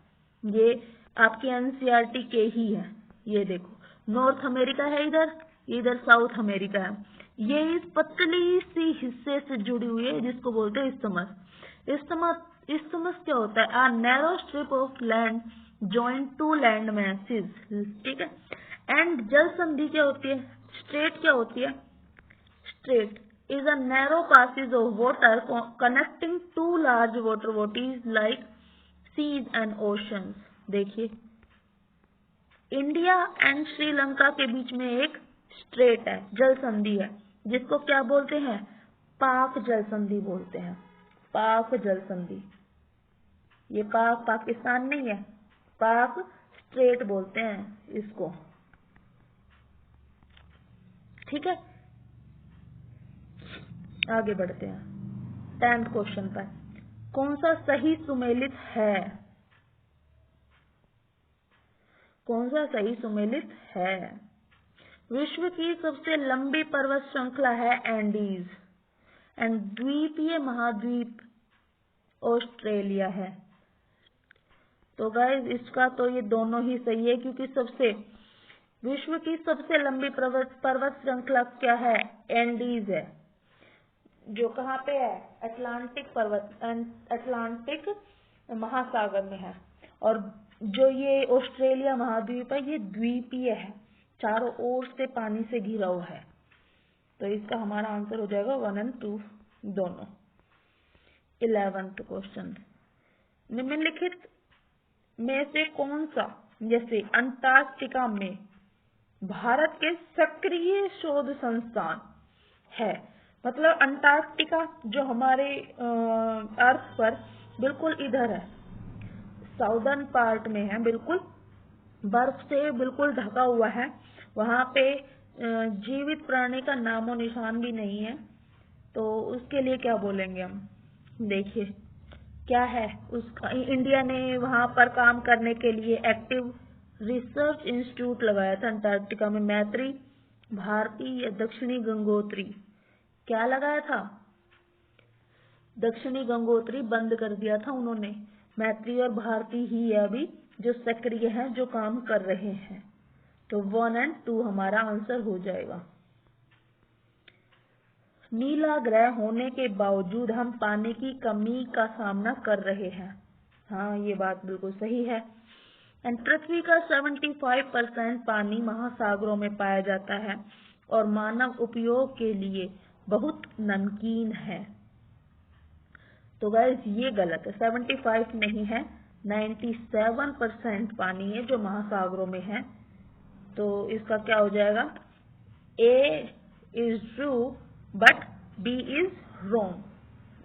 ये आपके एनसीईआरटी के ही है। ये देखो नॉर्थ अमेरिका है, इधर साउथ अमेरिका है। ये इस पतली सी हिस्से से जुड़ी हुई है जिसको बोलते हैं इस्थमस। इस्थमस क्या होता है? A narrow strip of land joint to land masses, ठीक है। एंड जल संधि क्या होती है? स्ट्रेट क्या होती है? Straight is a narrow passage of water connecting two large water bodies like seas and oceans। देखिए इंडिया एंड श्रीलंका के बीच में एक स्ट्रेट है, जल संधि है, जिसको क्या बोलते हैं? पाक जल संधि बोलते हैं, पाक जल संधि। ये पाक पाकिस्तान नहीं है, पाक स्ट्रेट बोलते हैं इसको, ठीक है। आगे बढ़ते हैं 10th क्वेश्चन पर। कौन सा सही सुमेलित है? कौन सा सही सुमेलित है? विश्व की सबसे लंबी पर्वत श्रृंखला है एंडीज, एंड द्वीपीय महाद्वीप ऑस्ट्रेलिया है। तो गाइस इसका तो ये दोनों ही सही है, क्योंकि विश्व की सबसे लंबी पर्वत श्रृंखला क्या है? एंडीज है, जो कहाँ पे है? अटलांटिक महासागर में है। और जो ये ऑस्ट्रेलिया महाद्वीप है, ये द्वीपीय है, चारों ओर से पानी से घिरा हुआ है। तो इसका हमारा आंसर हो जाएगा 1 और 2 दोनों। 11th question. निम्नलिखित में से कौन सा, जैसे अंटार्कटिका में भारत के सक्रिय शोध संस्थान है? मतलब अंटार्कटिका जो हमारे अर्थ पर बिल्कुल इधर है, साउदर्न पार्ट में है, बिल्कुल बर्फ से बिल्कुल ढका हुआ है। वहां पे जीवित प्राणी का नामो निशान भी नहीं है। तो उसके लिए क्या बोलेंगे हम? देखिए क्या है उसका। इंडिया ने वहां पर काम करने के लिए एक्टिव रिसर्च इंस्टीट्यूट लगाया था अंटार्कटिका में। मैत्री, भारती या दक्षिणी गंगोत्री, क्या लगाया था? दक्षिणी गंगोत्री बंद कर दिया था उन्होंने। मैत्री और भारती ही अभी जो सक्रिय हैं, जो काम कर रहे हैं। तो 1 और 2 हमारा आंसर हो जाएगा। नीला ग्रह होने के बावजूद हम पानी की कमी का सामना कर रहे हैं। हाँ, ये बात बिल्कुल सही है। एंड पृथ्वी का 75% पानी महासागरों में पाया जाता है और मानव उपयोग के लिए बहुत नमकीन है। तो गाइस ये गलत है, 75 नहीं है, 97% पानी है जो महासागरों में है। तो इसका क्या हो जाएगा? A is true but B is wrong।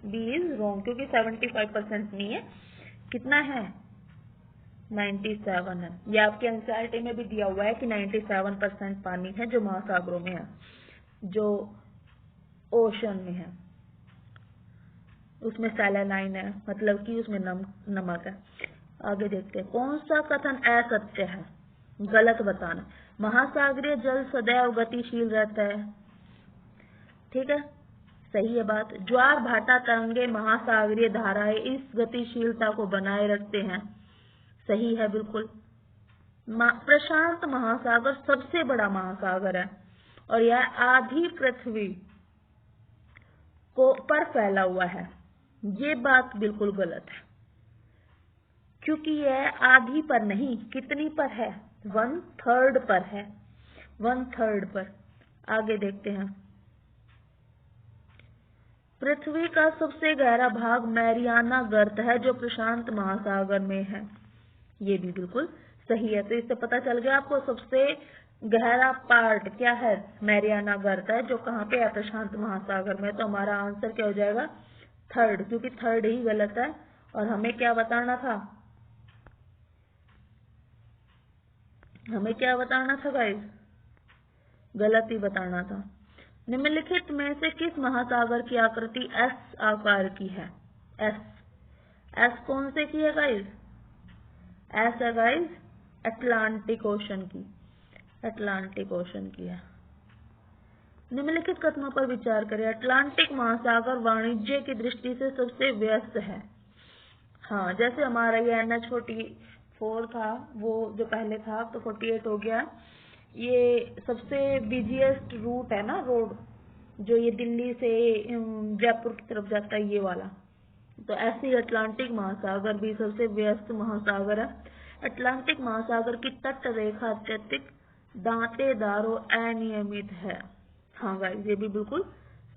B is wrong क्योंकि 75% नहीं है, कितना है? 97 है। ये आपके एनसीईआरटी में भी दिया हुआ है कि 97% पानी है जो महासागरों में है, जो ओशन में है, उसमें सैलिनाइन है, मतलब कि उसमें नमक है। आगे देखते हैं, कौन सा कथन असत्य है? गलत बताना। महासागरीय जल सदैव गतिशील रहता है। ठीक है, सही है बात। ज्वार भाटा तरंगे महासागरीय धाराएं इस गतिशीलता को बनाए रखते हैं। सही है बिल्कुल। प्रशांत महासागर सबसे बड़ा महासागर है और यह आधी पृथ्वी को पर फैला हुआ है। ये बात बिल्कुल गलत है क्योंकि यह आधी पर नहीं, कितनी पर है? 1/3 पर है, 1/3 पर। आगे देखते हैं, पृथ्वी का सबसे गहरा भाग मैरियाना गर्त है जो प्रशांत महासागर में है। ये भी बिल्कुल सही है। तो इससे पता चल गया आपको सबसे गहरा पार्ट क्या है? मैरियाना गर्त है जो कहाँ पे है? प्रशांत महासागर में। तो हमारा आंसर क्या हो जाएगा? 3rd, क्योंकि 3rd ही गलत है और हमें क्या बताना था? हमें क्या बताना था गाइस? गलत ही बताना था। निम्नलिखित में से किस महासागर की आकृति एस आकार की है? एस कौन से की है गाइस? एस है गाइस अटलांटिक ओशन की, अटलांटिक ओशन की है। निम्नलिखित कथनों पर विचार करें। अटलांटिक महासागर वाणिज्य की दृष्टि से सबसे व्यस्त है। हाँ, जैसे हमारा ये NH44 था, वो जो पहले था, तो 48 हो गया। ये सबसे बिजिएस्ट रूट है ना, रोड जो ये दिल्ली से जयपुर की तरफ जाता है, ये वाला। तो ऐसे ही अटलांटिक महासागर भी सबसे व्यस्त महासागर है। अटलांटिक महासागर की तट रेखा अत्यधिक दांतेदार और अनियमित है। हाँ गाइस, ये भी बिल्कुल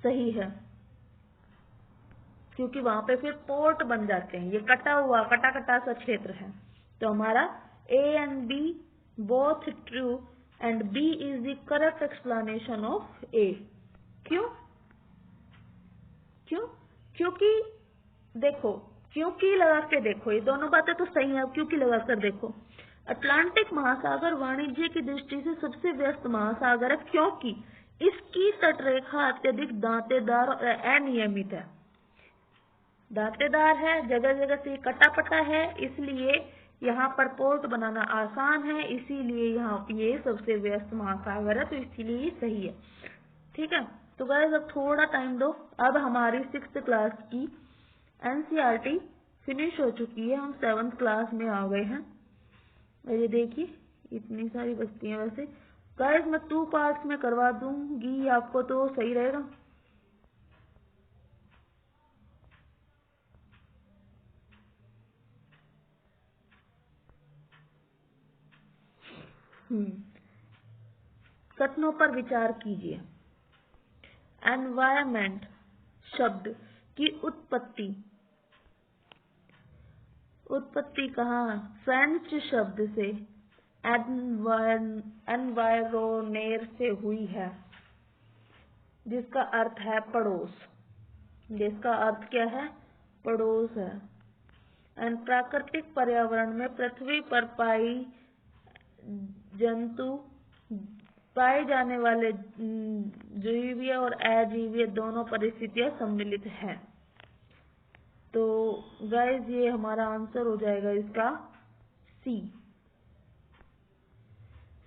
सही है क्योंकि वहां पे फिर पोर्ट बन जाते हैं। ये कटा सा क्षेत्र है। तो हमारा A and B both true and B is the correct explanation of A। क्यों? क्योंकि देखो, क्योंकि लगा के देखो, ये दोनों बातें तो सही है। क्योंकि लगा कर देखो, अटलांटिक महासागर वाणिज्य की दृष्टि से सबसे व्यस्त महासागर है क्योंकि इसकी तटरेखा अत्यधिक दांतेदार और अनियमित है। दांतेदार है, जगह जगह से कटा पटा है, इसलिए यहाँ पर पोर्ट बनाना आसान है, इसीलिए यहाँ ये सबसे व्यस्त महासागर है, तो इसीलिए ये सही है। ठीक है, तो गाइस अब थोड़ा टाइम दो। अब हमारी 6th क्लास की NCERT फिनिश हो चुकी है, हम 7th क्लास में आ गए हैं। और ये देखिए इतनी सारी बस्ती हैं। वैसे गाइस मैं 2 पार्ट्स में करवा दूंगी आपको, तो सही रहेगा। कथनों पर विचार कीजिए। एनवायरमेंट शब्द की उत्पत्ति कहाँ? फ्रेंच शब्द से एनवायरोनेर से हुई है, जिसका अर्थ है पड़ोस। जिसका अर्थ क्या है? पड़ोस है। एंड प्राकृतिक पर्यावरण में पृथ्वी पर पाए जाने वाले जीवीय और अजीवीय दोनों परिस्थितियां सम्मिलित हैं। तो गाइस ये हमारा आंसर हो जाएगा इसका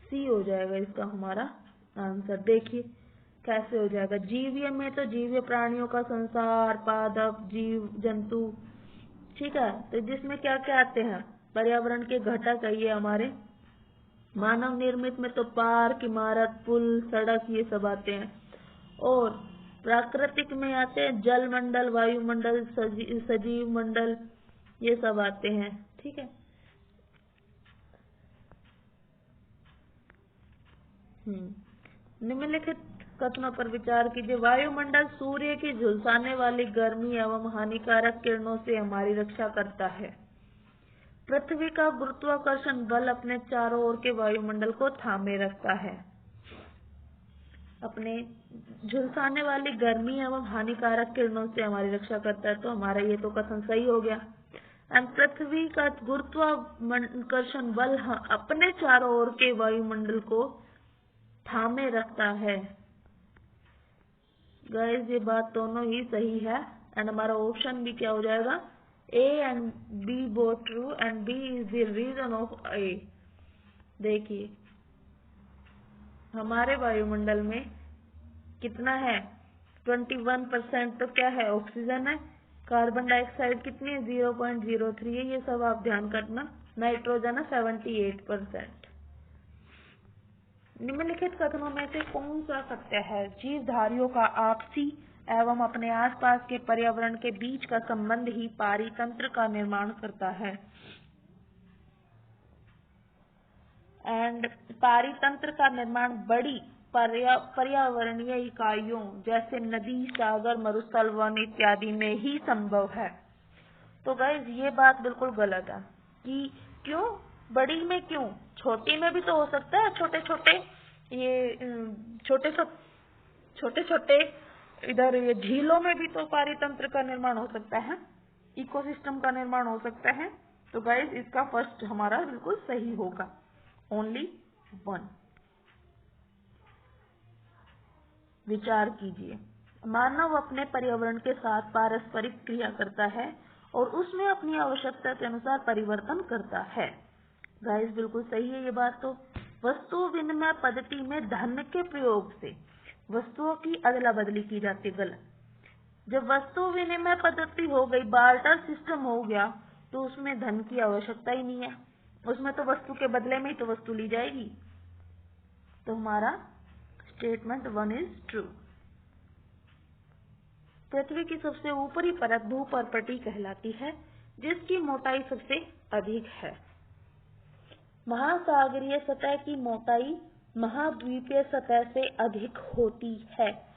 सी हो जाएगा इसका हमारा आंसर। देखिए कैसे हो जाएगा। जीवीय में तो जीवीय प्राणियों का संसार, पादप, जीव जंतु, ठीक है। तो जिसमें क्या क्या आते हैं? पर्यावरण के घटक है ये हमारे। मानव निर्मित में तो पार्क, इमारत, पुल, सड़क, ये सब आते हैं। और प्राकृतिक में आते हैं जल मंडल, वायुमंडल, सजीव मंडल, ये सब आते हैं। ठीक है। निम्नलिखित कथनों पर विचार कीजिए। वायुमंडल सूर्य की झुलसाने वाली गर्मी एवं हानिकारक किरणों से हमारी रक्षा करता है। पृथ्वी का गुरुत्वाकर्षण बल अपने चारों ओर के वायुमंडल को थामे रखता है। अपने झुलसाने वाली गर्मी एवं हानिकारक किरणों से हमारी रक्षा करता है, तो हमारा ये तो कथन सही हो गया। एंड पृथ्वी का गुरुत्वाकर्षण बल अपने चारों ओर के वायुमंडल को थामे रखता है। गाइस ये बात दोनों ही सही है एंड हमारा ऑप्शन भी क्या हो जाएगा, A and B both true and B is the reason of A. देखिए हमारे वायुमंडल में कितना है, 21% तो क्या है, ऑक्सीजन है। कार्बन डाइऑक्साइड कितनी है, 0.03 है। ये सब आप ध्यान करना। नाइट्रोजन है 78%। निम्नलिखित कथनों में से कौन सा सत्य है? जीवधारियों का आपसी एवं अपने आसपास के पर्यावरण के बीच का संबंध ही पारितंत्र का निर्माण करता है। एंड पारितंत्र का निर्माण बड़ी पर्यावरणीय इकाइयों जैसे नदी, सागर, मरुस्थल, वन इत्यादि में ही संभव है। तो गाइस ये बात बिल्कुल गलत है कि क्यों बड़ी में, क्यों छोटी में भी तो हो सकता है। छोटे छोटे इधर ये झीलों में भी तो पारितंत्र का निर्माण हो सकता है, इकोसिस्टम का निर्माण हो सकता है। तो गाइस इसका फर्स्ट हमारा बिल्कुल सही होगा, ओनली 1। विचार कीजिए। मानव अपने पर्यावरण के साथ पारस्परिक क्रिया करता है और उसमें अपनी आवश्यकता के अनुसार परिवर्तन करता है। गाइस बिल्कुल सही है ये बात। तो वस्तु विनिमय पद्धति में धन के प्रयोग से वस्तुओं की अदला बदली की जाती है, गलत। जब वस्तु विनिमय पद्धति हो गई, बार्टर सिस्टम हो गया, तो उसमें धन की आवश्यकता ही नहीं है। उसमें तो वस्तु के बदले में ही तो वस्तु ली जाएगी। तो हमारा स्टेटमेंट 1 इज ट्रू। पृथ्वी की सबसे ऊपरी परत भूपर्पटी कहलाती है, जिसकी मोटाई सबसे अधिक है। महासागरीय सतह की मोटाई महाद्वीपीय सतह से अधिक होती है।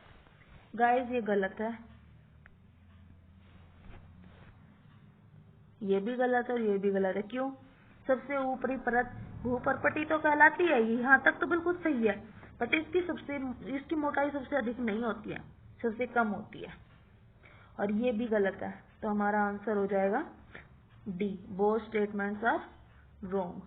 गाइस ये गलत है, ये भी गलत है और ये भी गलत है। क्यों? सबसे ऊपरी परत भूपर्पटी तो कहलाती है, यहाँ तक तो बिल्कुल सही है, बट इसकी मोटाई सबसे अधिक नहीं होती है, सबसे कम होती है, और ये भी गलत है। तो हमारा आंसर हो जाएगा D, both statements are wrong.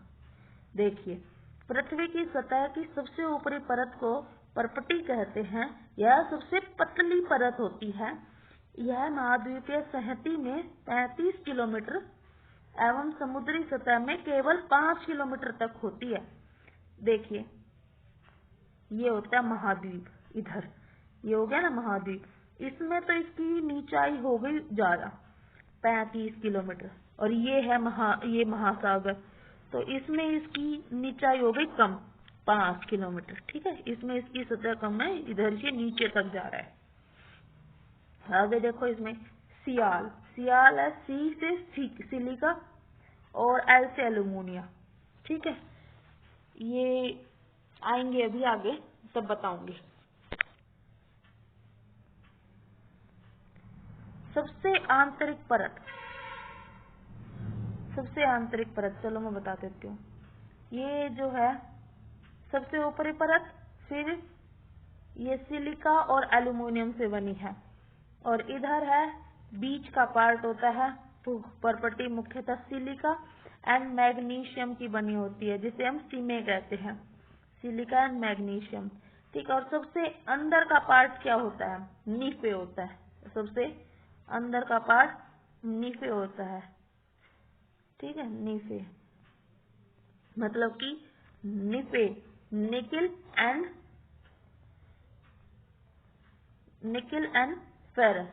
देखिए पृथ्वी की सतह की सबसे ऊपरी परत को पर्पटी कहते हैं। यह सबसे पतली परत होती है। यह महाद्वीपीय सहती में 35 किलोमीटर एवं समुद्री सतह में केवल 5 किलोमीटर तक होती है। देखिए ये होता है महाद्वीप, इधर ये हो गया ना महाद्वीप, इसमें तो इसकी नीचाई हो गई ज्यादा 35 किलोमीटर, और ये है ये महासागर, तो इसमें इसकी नीचाई हो गई कम 5 किलोमीटर। ठीक है, इसमें इसकी सतह कम है, इधर से नीचे तक जा रहा है। आगे देखो इसमें सियाल है, सी से सिलिका और एल से एल्यूमिनिया। ठीक है, ये आएंगे अभी आगे तब बताऊंगी। सबसे आंतरिक परत चलो मैं बता देती हूँ। ये जो है सबसे ऊपरी परत, फिर ये सिलिका और एल्यूमिनियम से बनी है, और इधर है बीच का पार्ट होता है पर्पटी, मुख्यतः सिलिका एंड मैग्नीशियम की बनी होती है, जिसे हम सीमे कहते हैं, सिलिका एंड मैग्नीशियम। ठीक, और सबसे अंदर का पार्ट क्या होता है, नीफे होता है। सबसे अंदर का पार्ट नीफे होता है। ठीक है, नीफे मतलब कि NiFe nickel and ferrous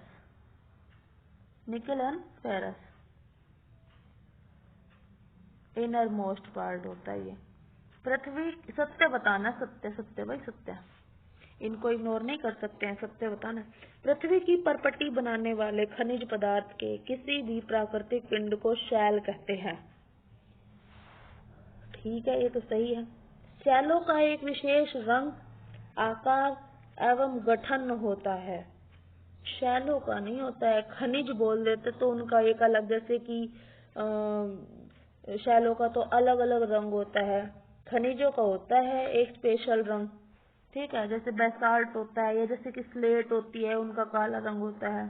inner most part होता है ये। पृथ्वी, सत्य बताना, सत्य भाई सत्य। इनको इग्नोर नहीं कर सकते हैं, सत्य बताना। पृथ्वी की परपटी बनाने वाले खनिज पदार्थ के किसी भी प्राकृतिक पिंड को शैल कहते हैं। ठीक है, ये तो सही है। शैलों का एक विशेष रंग, आकार एवं गठन होता है। शैलों का नहीं होता है, खनिज बोल देते तो उनका एक अलग, जैसे कि शैलों का तो अलग अलग रंग होता है, खनिजों का होता है एक स्पेशल रंग। ठीक है, जैसे बेसाल्ट होता है या जैसे कि स्लेट होती है, उनका काला रंग होता है।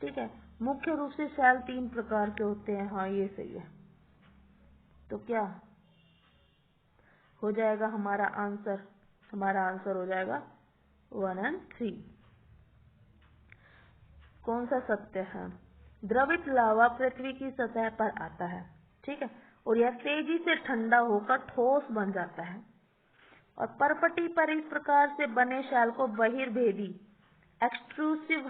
ठीक है, मुख्य रूप से शैल 3 प्रकार के होते हैं। हाँ, ये सही है। तो क्या हो जाएगा हमारा आंसर? हमारा आंसर हो जाएगा 1 और 3। कौन सा सत्य है? द्रवित लावा पृथ्वी की सतह पर आता है। ठीक है, और यह तेजी से ठंडा होकर ठोस बन जाता है और परपटी पर इस प्रकार से बने शैल को बहिर्भेदी एक्सट्रूसिव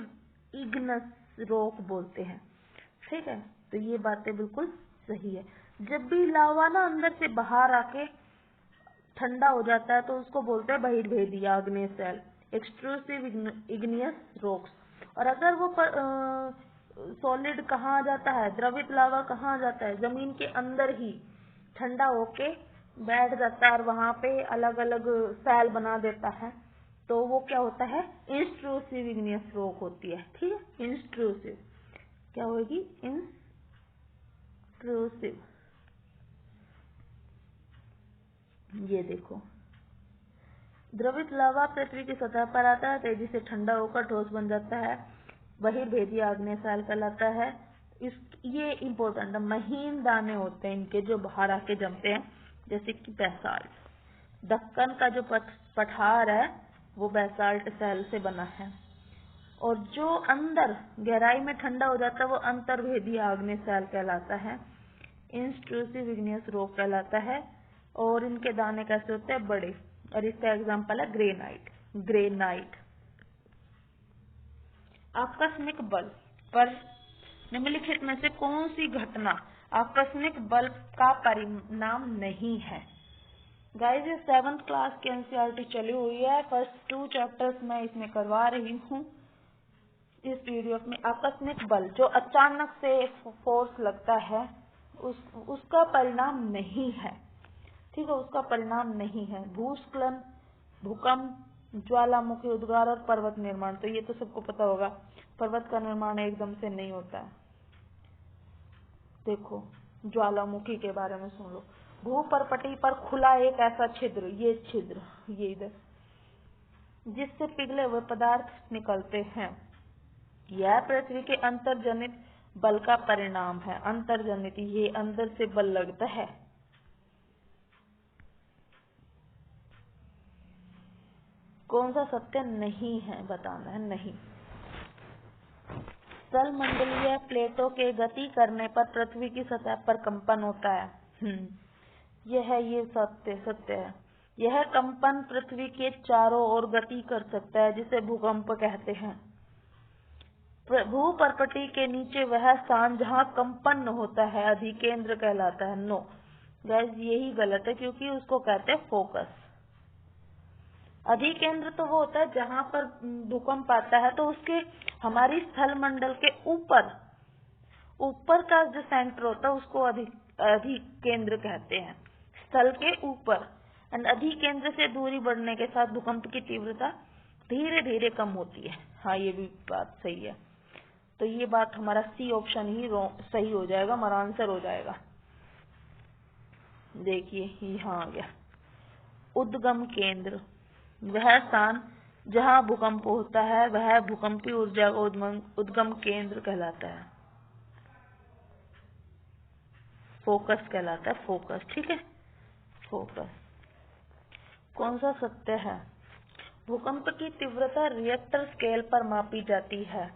इग्नस रॉक बोलते हैं। ठीक है, तो ये बातें बिल्कुल सही है। जब भी लावा ना अंदर से बाहर आके ठंडा हो जाता है तो उसको बोलते हैं बहिर्भेदी आग्नेय शैल, एक्सट्रूसिव इग्नियस रॉक्स। और अगर वो सॉलिड कहाँ आ जाता है, द्रवित लावा कहाँ आ जाता है, जमीन के अंदर ही ठंडा होके बैठ जाता है और वहां पे अलग अलग शैल बना देता है, तो वो क्या होता है? इंस्ट्रूसिव इग्नियस रॉक होती है। ठीक है, इंस्ट्रूसिव क्या होगी? इंस्ट्रूसिव। ये देखो, द्रवित लावा पृथ्वी की सतह पर आता है, तेजी से ठंडा होकर ठोस बन जाता है, बहिर्भेदी आग्नेय शैल कहलाता है। ये इम्पोर्टेंट है, महीन दाने होते हैं इनके जो बाहर आके जमते हैं, जैसे कि बेसाल्ट। दक्कन का जो पठार है वो बेसाल्ट शैल से बना है, और जो अंदर गहराई में ठंडा हो जाता है वो अंतर्भेदी आग्नेय शैल कहलाता है, इंस्ट्रूसिव इग्नियस रॉक कहलाता है। और इनके दाने कैसे होते हैं? बड़े। और इसका एग्जाम्पल है ग्रेनाइट। ग्रेनाइट। आकस्मिक बल पर निम्नलिखित में से कौन सी घटना आकस्मिक बल का परिणाम नहीं है? गाइस, ये 7th क्लास की एनसीईआरटी चली हुई है। फर्स्ट 2 चैप्टर्स मैं इसमें करवा रही हूँ इस पीडीएफ में। आकस्मिक बल जो अचानक से फोर्स लगता है उसका परिणाम नहीं है। ठीक है, उसका परिणाम नहीं है। भूस्खलन, भूकंप, ज्वालामुखी उद्गार और पर्वत निर्माण, तो ये तो सबको पता होगा, पर्वत का निर्माण एकदम से नहीं होता है। देखो, ज्वालामुखी के बारे में सुन लो। भूपर्पटी पर खुला एक ऐसा छिद्र, ये छिद्र, ये इधर, जिससे पिघले हुए पदार्थ निकलते हैं, यह पृथ्वी के अंतर्जनित बल का परिणाम है। अंतर्जनित, ये अंदर से बल लगता है। कौन सा सत्य नहीं है बताना है? नहीं। स्थलमंडलीय प्लेटों के गति करने पर पृथ्वी की सतह पर कंपन होता है। ये सत्य है। यह कंपन पृथ्वी के चारों ओर गति कर सकता है, जिसे भूकंप कहते हैं। भूपर्पटी के नीचे वह स्थान जहाँ कंपन होता है अधिकेंद्र कहलाता है। नो गाइस, यही गलत है, क्योंकि उसको कहते हैं फोकस। अधिकेंद्र तो वो होता है जहाँ पर भूकंप आता है, तो उसके हमारी स्थल मंडल के ऊपर का जो सेंटर होता है उसको अधिकेंद्र कहते हैं, स्थल के ऊपर। एंड अधिकेंद्र से दूरी बढ़ने के साथ भूकंप की तीव्रता धीरे धीरे कम होती है। हाँ, ये भी बात सही है। तो ये बात हमारा सी ऑप्शन ही सही हो जाएगा, हमारा आंसर हो जाएगा। देखिए, यहाँ आ गया। उद्गम केंद्र, वह स्थान जहाँ भूकंप होता है वह भूकंपी ऊर्जा का उद्गम केंद्र कहलाता है। फोकस कहलाता है, फोकस। ठीक है, फोकस। कौन सा सत्य है? भूकंप की तीव्रता रिएक्टर स्केल पर मापी जाती है।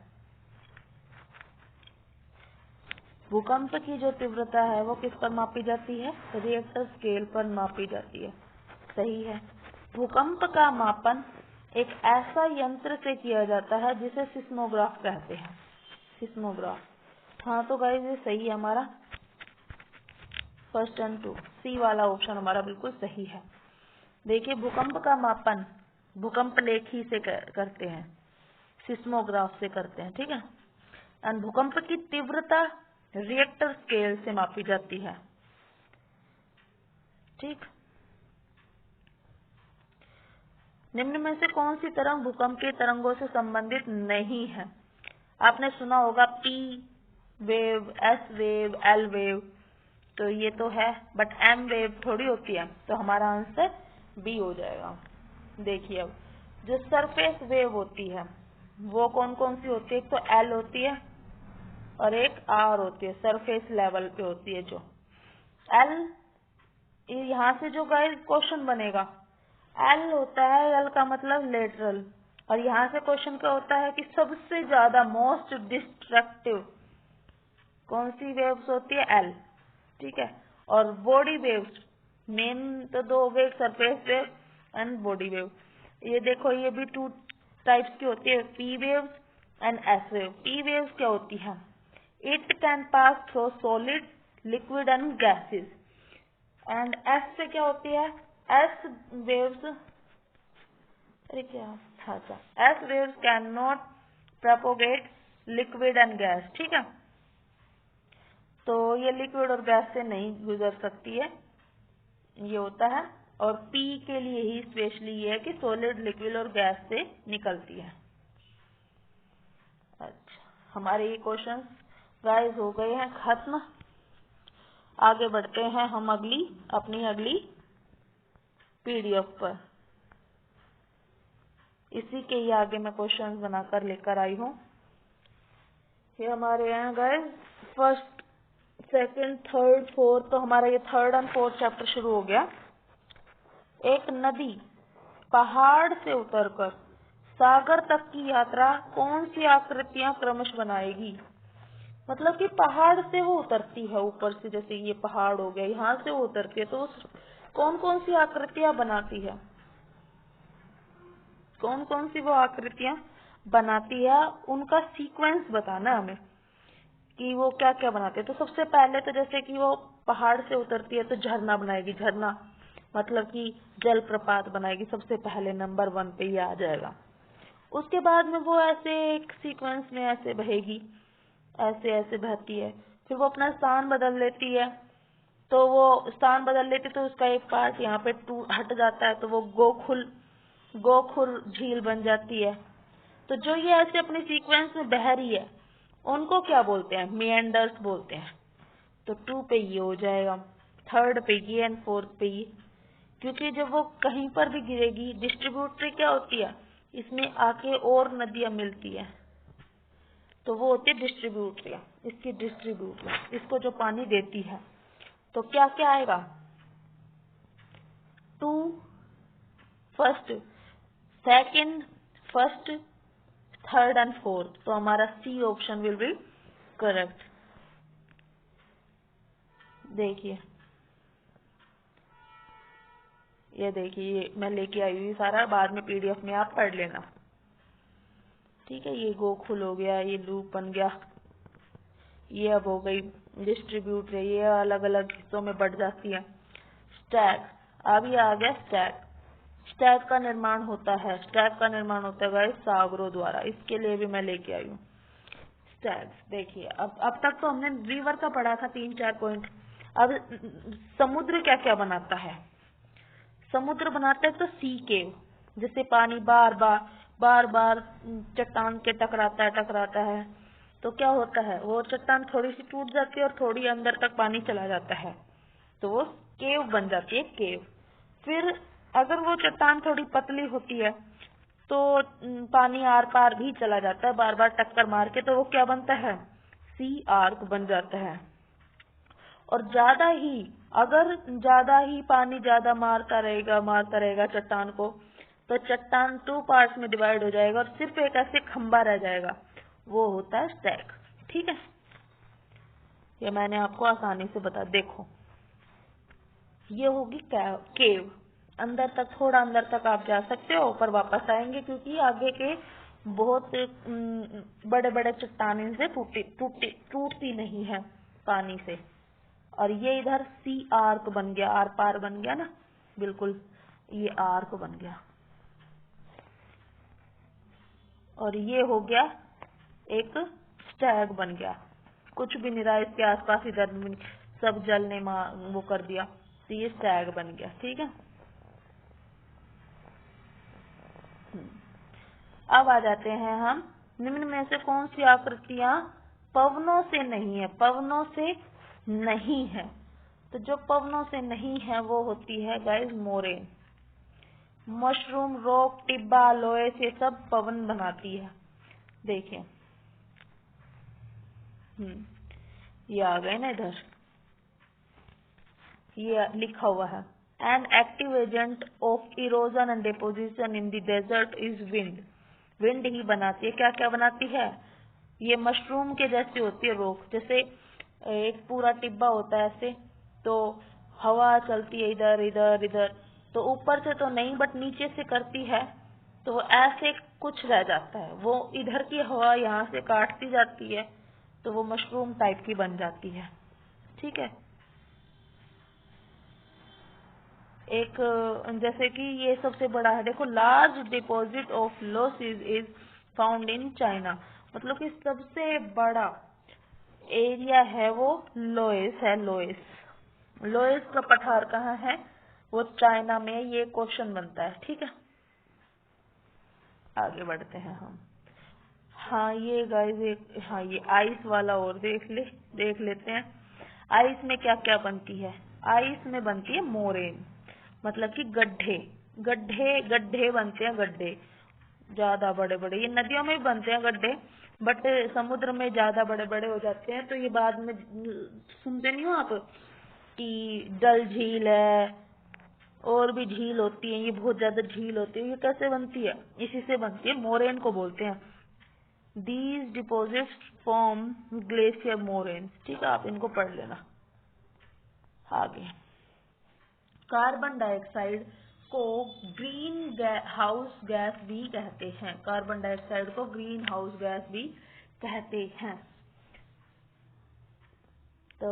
भूकंप की जो तीव्रता है वो किस पर मापी जाती है? रिएक्टर स्केल पर मापी जाती है। सही है। भूकंप का मापन एक ऐसा यंत्र से किया जाता है जिसे सिस्मोग्राफ कहते हैं। सिस्मोग्राफ। हाँ, तो गाइस ये सही है हमारा। फर्स्ट एंड 2 सी वाला ऑप्शन हमारा बिल्कुल सही है। देखिए, भूकंप का मापन भूकंप लेखी से करते हैं, सिस्मोग्राफ से करते हैं, ठीक है। एंड भूकंप की तीव्रता रिएक्टर स्केल से मापी जाती है, ठीक। निम्न में से कौन सी तरंग भूकंप की तरंगों से संबंधित नहीं है? आपने सुना होगा P wave, S wave, L wave, तो ये तो है, बट एम वेव थोड़ी होती है, तो हमारा आंसर बी हो जाएगा। देखिए अब जो सरफेस वेव होती है वो कौन कौन सी होती है? एक तो एल होती है और एक आर होती है, सरफेस लेवल पे होती है जो एल। यहाँ से जो गाइस क्वेश्चन बनेगा, एल होता है, एल का मतलब लेटरल, और यहाँ से क्वेश्चन क्या होता है कि सबसे ज्यादा मोस्ट डिस्ट्रक्टिव कौन सी वेव्स होती है? एल, ठीक है। और बॉडी वेव्स मेन तो दो हो गए, surface wave and body wave. ये देखो ये भी टू टाइप्स की होती है, P waves and S wave. P waves क्या होती है? It can pass through solid, liquid and gases. And S से क्या होती है? एस वेव्स, अरे क्या था, S waves can not propagate liquid and gas, ठीक है। तो ये लिक्विड और गैस से नहीं गुजर सकती है, ये होता है। और पी के लिए ही स्पेशली ये है कि सॉलिड, लिक्विड और गैस से निकलती है। अच्छा, हमारे ये क्वेश्चन गाइस हो गए हैं खत्म। आगे बढ़ते हैं हम अपनी अगली पीडीएफ पर। इसी के ही आगे मैं क्वेश्चंस बनाकर लेकर आई हूँ। ये हमारे यहाँ guys first, second, third, fourth, तो हमारा ये थर्ड एंड फोर्थ चैप्टर शुरू हो गया। एक नदी पहाड़ से उतरकर सागर तक की यात्रा कौन सी आकृतियां क्रमश बनाएगी? मतलब कि पहाड़ से वो उतरती है ऊपर से, जैसे ये पहाड़ हो गया, यहाँ से वो उतरती है, तो कौन कौन सी आकृतियां बनाती है? कौन कौन सी वो आकृतियां बनाती है, उनका सीक्वेंस बताना हमें कि वो क्या क्या बनाते हैं। तो सबसे पहले तो जैसे कि वो पहाड़ से उतरती है तो झरना बनाएगी, झरना मतलब कि जलप्रपात बनाएगी, सबसे पहले नंबर 1 पे ये आ जाएगा। उसके बाद में वो ऐसे एक सीक्वेंस में ऐसे बहेगी, ऐसे ऐसे बहती है, फिर वो अपना स्थान बदल लेती है, तो वो स्थान बदल लेती तो उसका एक पार्ट यहाँ पे हट जाता है, तो वो गोखुर झील बन जाती है। तो जो ये ऐसे अपनी सीक्वेंस में बह रही है उनको क्या बोलते हैं? मेंडर्स बोलते हैं। तो 2 पे ये हो जाएगा, थर्ड पे ये एंड फोर्थ पे ये, क्योंकि जब वो कहीं पर भी गिरेगी, डिस्ट्रीब्यूटरी क्या होती है, इसमें आके और नदियां मिलती है, तो वो होती है डिस्ट्रीब्यूटरी, इसकी डिस्ट्रीब्यूटरी इसको जो पानी देती है। तो क्या क्या आएगा? 2 first, second, first, third and fourth, तो हमारा C option will be correct. देखिए ये देखिए मैं लेके आई हुई सारा, बाद में पीडीएफ में आप पढ़ लेना, ठीक है। ये गोखुल हो गया, ये लूप बन गया, ये अब हो गई डिस्ट्रीब्यूट, ये अलग अलग हिस्सों में बढ़ जाती है। स्टैक, अब ये आ गया स्टैक। स्टैक का निर्माण होता है, गाइस सागरों द्वारा, इसके लिए भी मैं लेके आई हूँ स्टैक्स। देखिए अब तक तो हमने रिवर का पढ़ा था 3-4 पॉइंट। अब समुद्र क्या क्या बनाता है? समुद्र बनाता है तो सी केव, जिससे पानी बार बार चट्टान के टकराता है, तो क्या होता है, वो चट्टान थोड़ी सी टूट जाती है और थोड़ी अंदर तक पानी चला जाता है, तो वो केव बन जाती है, केव। फिर अगर वो चट्टान थोड़ी पतली होती है तो पानी आर पार भी चला जाता है बार बार टक्कर मार के, तो वो क्या बनता है? सी आर्क बन जाता है। और अगर ज्यादा ही पानी ज्यादा मारता रहेगा चट्टान को, तो चट्टान 2 पार्ट्स में डिवाइड हो जाएगा और सिर्फ एक ऐसे खंबा रह जाएगा, वो होता है स्टैक, ठीक है। ये मैंने आपको आसानी से बता, देखो ये होगी केव, अंदर तक, थोड़ा अंदर तक आप जा सकते हो, ऊपर वापस आएंगे क्योंकि आगे के बहुत बड़े बड़े चट्टान इनसे टूटती नहीं है पानी से। और ये इधर सी आर्क बन गया, आर पार बन गया ना, बिल्कुल ये आर्क बन गया। और ये हो गया एक स्टैग बन गया, कुछ भी नहीं रहा इसके आसपास, इधर सब जल ने वो कर दिया, तो ये स्टैग बन गया। ठीक है, अब आ जाते हैं हम, निम्न में से कौन सी आकृतियां पवनों से नहीं है, पवनों से नहीं है। तो जो पवनों से नहीं है वो होती है गाइस मोरेन। मशरूम, रॉक, टिब्बा, लोएस, ये सब पवन बनाती है। देखिए ये आ गए ना इधर, ये लिखा हुआ है, an active agent of erosion and deposition in the desert is wind. Wind ही बनाती है। क्या क्या बनाती है? ये मशरूम के जैसी होती है रॉक, जैसे एक पूरा टिब्बा होता है ऐसे, तो हवा चलती है इधर इधर इधर, तो ऊपर से तो नहीं बट नीचे से करती है, तो वो ऐसे कुछ रह जाता है, वो इधर की हवा यहाँ से काटती जाती है, तो वो मशरूम टाइप की बन जाती है। ठीक है, एक जैसे कि ये सबसे बड़ा है, देखो, large deposit of loses is found in China, मतलब कि सबसे बड़ा एरिया है वो लोएस है। लोएस, लोएस का पठार कहाँ है? वो चाइना में। ये क्वेश्चन बनता है। ठीक है, आगे बढ़ते हैं हम। हाँ ये गाइस, हाँ ये आइस वाला और देख लेते हैं। आइस में क्या क्या बनती है? आइस में बनती है मोरेन, मतलब कि गड्ढे, गड्ढे गड्ढे बनते हैं, गड्ढे ज्यादा बड़े बड़े। ये नदियों में भी बनते हैं गड्ढे, बट समुद्र में ज्यादा बड़े बड़े हो जाते हैं। तो ये बाद में सुनते नहीं हो आप कि डल झील है, और भी झील होती है, ये बहुत ज्यादा झील होती है। ये कैसे बनती है? इसी से बनती है, मोरेन को बोलते हैं। These deposits form glacier moraines। ठीक है, आप इनको पढ़ लेना। आगे, कार्बन डाइऑक्साइड को ग्रीन हाउस गैस भी कहते हैं। कार्बन डाइऑक्साइड को ग्रीन हाउस गैस भी कहते हैं। तो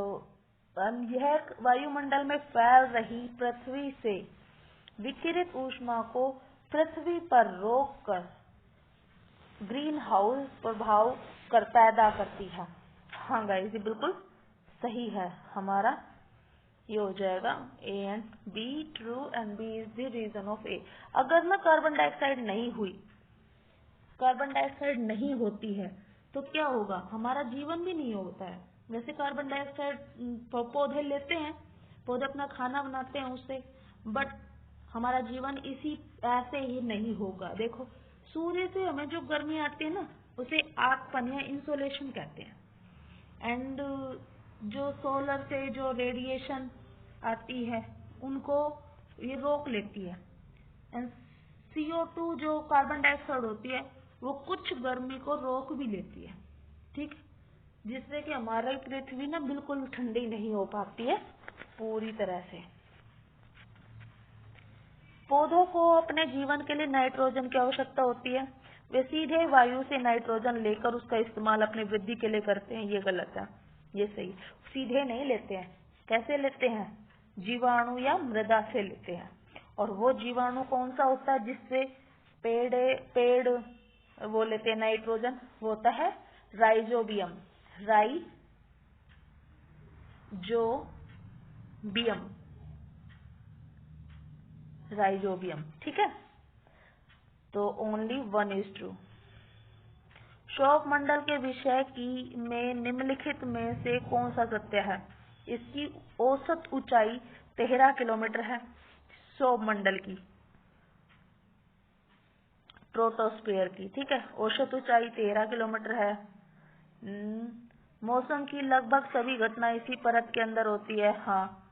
यह वायुमंडल में फैल रही पृथ्वी से विकिरित ऊष्मा को पृथ्वी पर रोककर ग्रीन हाउस प्रभाव पैदा करती है। हाँ गाइस, ये बिल्कुल सही है हमारा। ये हो जाएगा A and B true, and B is the reason of A. अगर ना कार्बन डाइऑक्साइड नहीं हुई, कार्बन डाइऑक्साइड नहीं होती है, तो क्या होगा? हमारा जीवन भी नहीं होता है। वैसे कार्बन डाइऑक्साइड पौधे लेते हैं, पौधे अपना खाना बनाते हैं उससे, बट हमारा जीवन इसी ऐसे ही नहीं होगा। देखो, सूर्य से हमें जो गर्मी आती है ना, उसे आगपन या इंसोलेशन कहते हैं। एंड जो सोलर से जो रेडिएशन आती है, उनको ये रोक लेती है। एंड CO2 जो कार्बन डाइऑक्साइड होती है, वो कुछ गर्मी को रोक भी लेती है। ठीक, जिससे कि हमारी पृथ्वी ना बिल्कुल ठंडी नहीं हो पाती है पूरी तरह से। पौधों को अपने जीवन के लिए नाइट्रोजन की आवश्यकता होती है। वे सीधे वायु से नाइट्रोजन लेकर उसका इस्तेमाल अपनी वृद्धि के लिए करते हैं। ये गलत है, ये सही। सीधे नहीं लेते हैं। कैसे लेते हैं? जीवाणु या मृदा से लेते हैं। और वो जीवाणु कौन सा होता है जिससे पेड़ वो लेते हैं नाइट्रोजन? वो होता है राइजोबियम। राइजोबियम। ठीक है, तो ओनली 1 इज ट्रू। सौरमंडल के विषय की में निम्नलिखित में से कौन सा सत्य है? इसकी औसत ऊंचाई 13 किलोमीटर है। सौरमंडल की, ट्रोपोस्फियर की। ठीक है, औसत ऊंचाई 13 किलोमीटर है। मौसम की लगभग सभी घटना इसी परत के अंदर होती है। हाँ,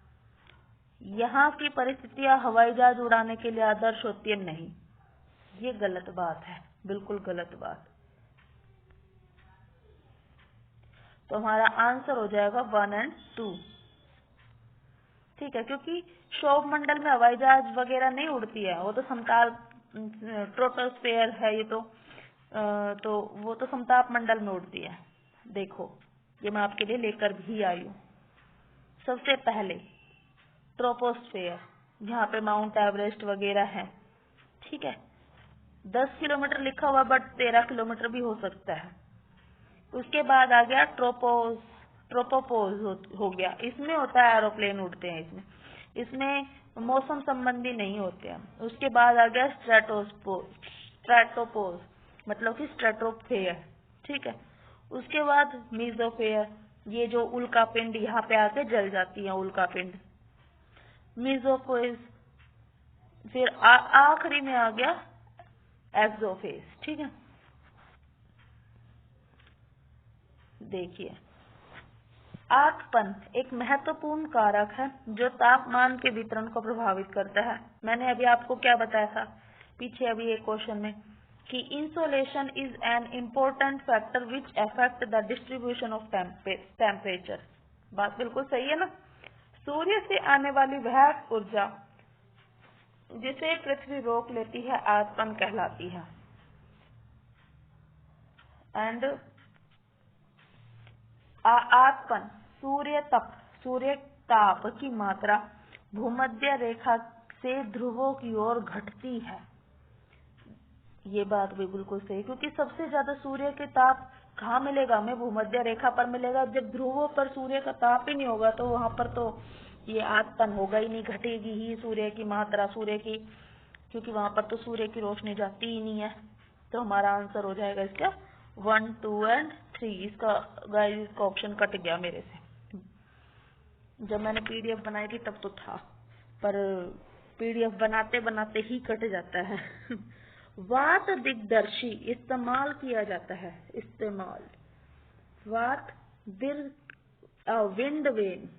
यहाँ की परिस्थितियां हवाई जहाज उड़ाने के लिए आदर्श होती है? नहीं, ये गलत बात है, बिल्कुल गलत बात। तो हमारा आंसर हो जाएगा 1 और 2। ठीक है, क्योंकि सौरमंडल में हवाई जहाज वगैरह नहीं उड़ती है, वो तो समताप ट्रोपोस्फियर है। ये तो वो तो समताप मंडल में उड़ती है। देखो, ये मैं आपके लिए लेकर भी आई हूँ। सबसे पहले ट्रोपोस्फियर, जहाँ पे माउंट एवरेस्ट वगैरह है। ठीक है, 10 किलोमीटर लिखा हुआ बट 13 किलोमीटर भी हो सकता है। उसके बाद आ गया ट्रोपोपोज हो गया। इसमें होता है एरोप्लेन उड़ते हैं इसमें, इसमें मौसम संबंधी नहीं होते हैं। उसके बाद आ गया स्ट्रेटोपोज मतलब कि स्ट्रेटोस्फेयर, ठीक है। उसके बाद मीजोस्फेयर, ये जो उल्का पिंड यहाँ पे आके जल जाती है उल्का पिंड, मीजोफेज। फिर आखिरी में आ गया एक्सोफेज, ठीक है। देखिए, आगपन एक महत्वपूर्ण कारक है जो तापमान के वितरण को प्रभावित करता है। मैंने अभी आपको क्या बताया था पीछे अभी एक क्वेश्चन में कि insolation is an important factor which affect the distribution of temperature. बात बिल्कुल सही है ना। सूर्य से आने वाली वह ऊर्जा जिसे पृथ्वी रोक लेती है आगपन कहलाती है। एंड आगपन सूर्य ताप की मात्रा भूमध्य रेखा से ध्रुवों की ओर घटती है। ये बात भी बिल्कुल सही, क्योंकि सबसे ज्यादा सूर्य के ताप कहाँ मिलेगा, हमें भूमध्य रेखा पर मिलेगा। जब ध्रुवों पर सूर्य का ताप ही नहीं होगा तो वहां पर तो ये आगपन होगा ही नहीं, घटेगी ही सूर्य की मात्रा, सूर्य की, क्योंकि वहां पर तो सूर्य की रोशनी जाती ही नहीं है। तो हमारा आंसर हो जाएगा इसका 1, 2 एंड 3। इसका गाइस इसका ऑप्शन कट गया मेरे से। जब मैंने पीडीएफ बनाई थी तब तो था, पर पीडीएफ बनाते बनाते ही कट जाता है। वात दिग्दर्शी इस्तेमाल किया जाता है, इस्तेमाल वात विंड वेन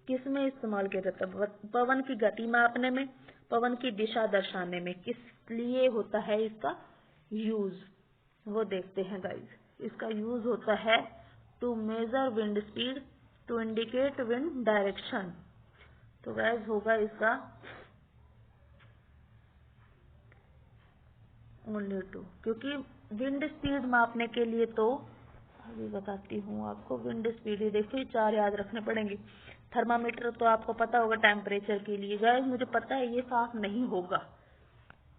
किस में इस्तेमाल किया जाता है? पवन की गति मापने में, पवन की दिशा दर्शाने में। किस लिए होता है इसका यूज, वो देखते हैं गाइस। इसका यूज होता है to measure wind speed, to indicate wind direction. तो गाइस होगा इसका ओनली 2, क्योंकि विंड स्पीड मापने के लिए तो अभी बताती हूँ आपको। विंड स्पीड ही देखिए 4 याद रखने पड़ेंगे। थर्मामीटर तो आपको पता होगा टेम्परेचर के लिए। गाइस मुझे पता है ये साफ नहीं होगा,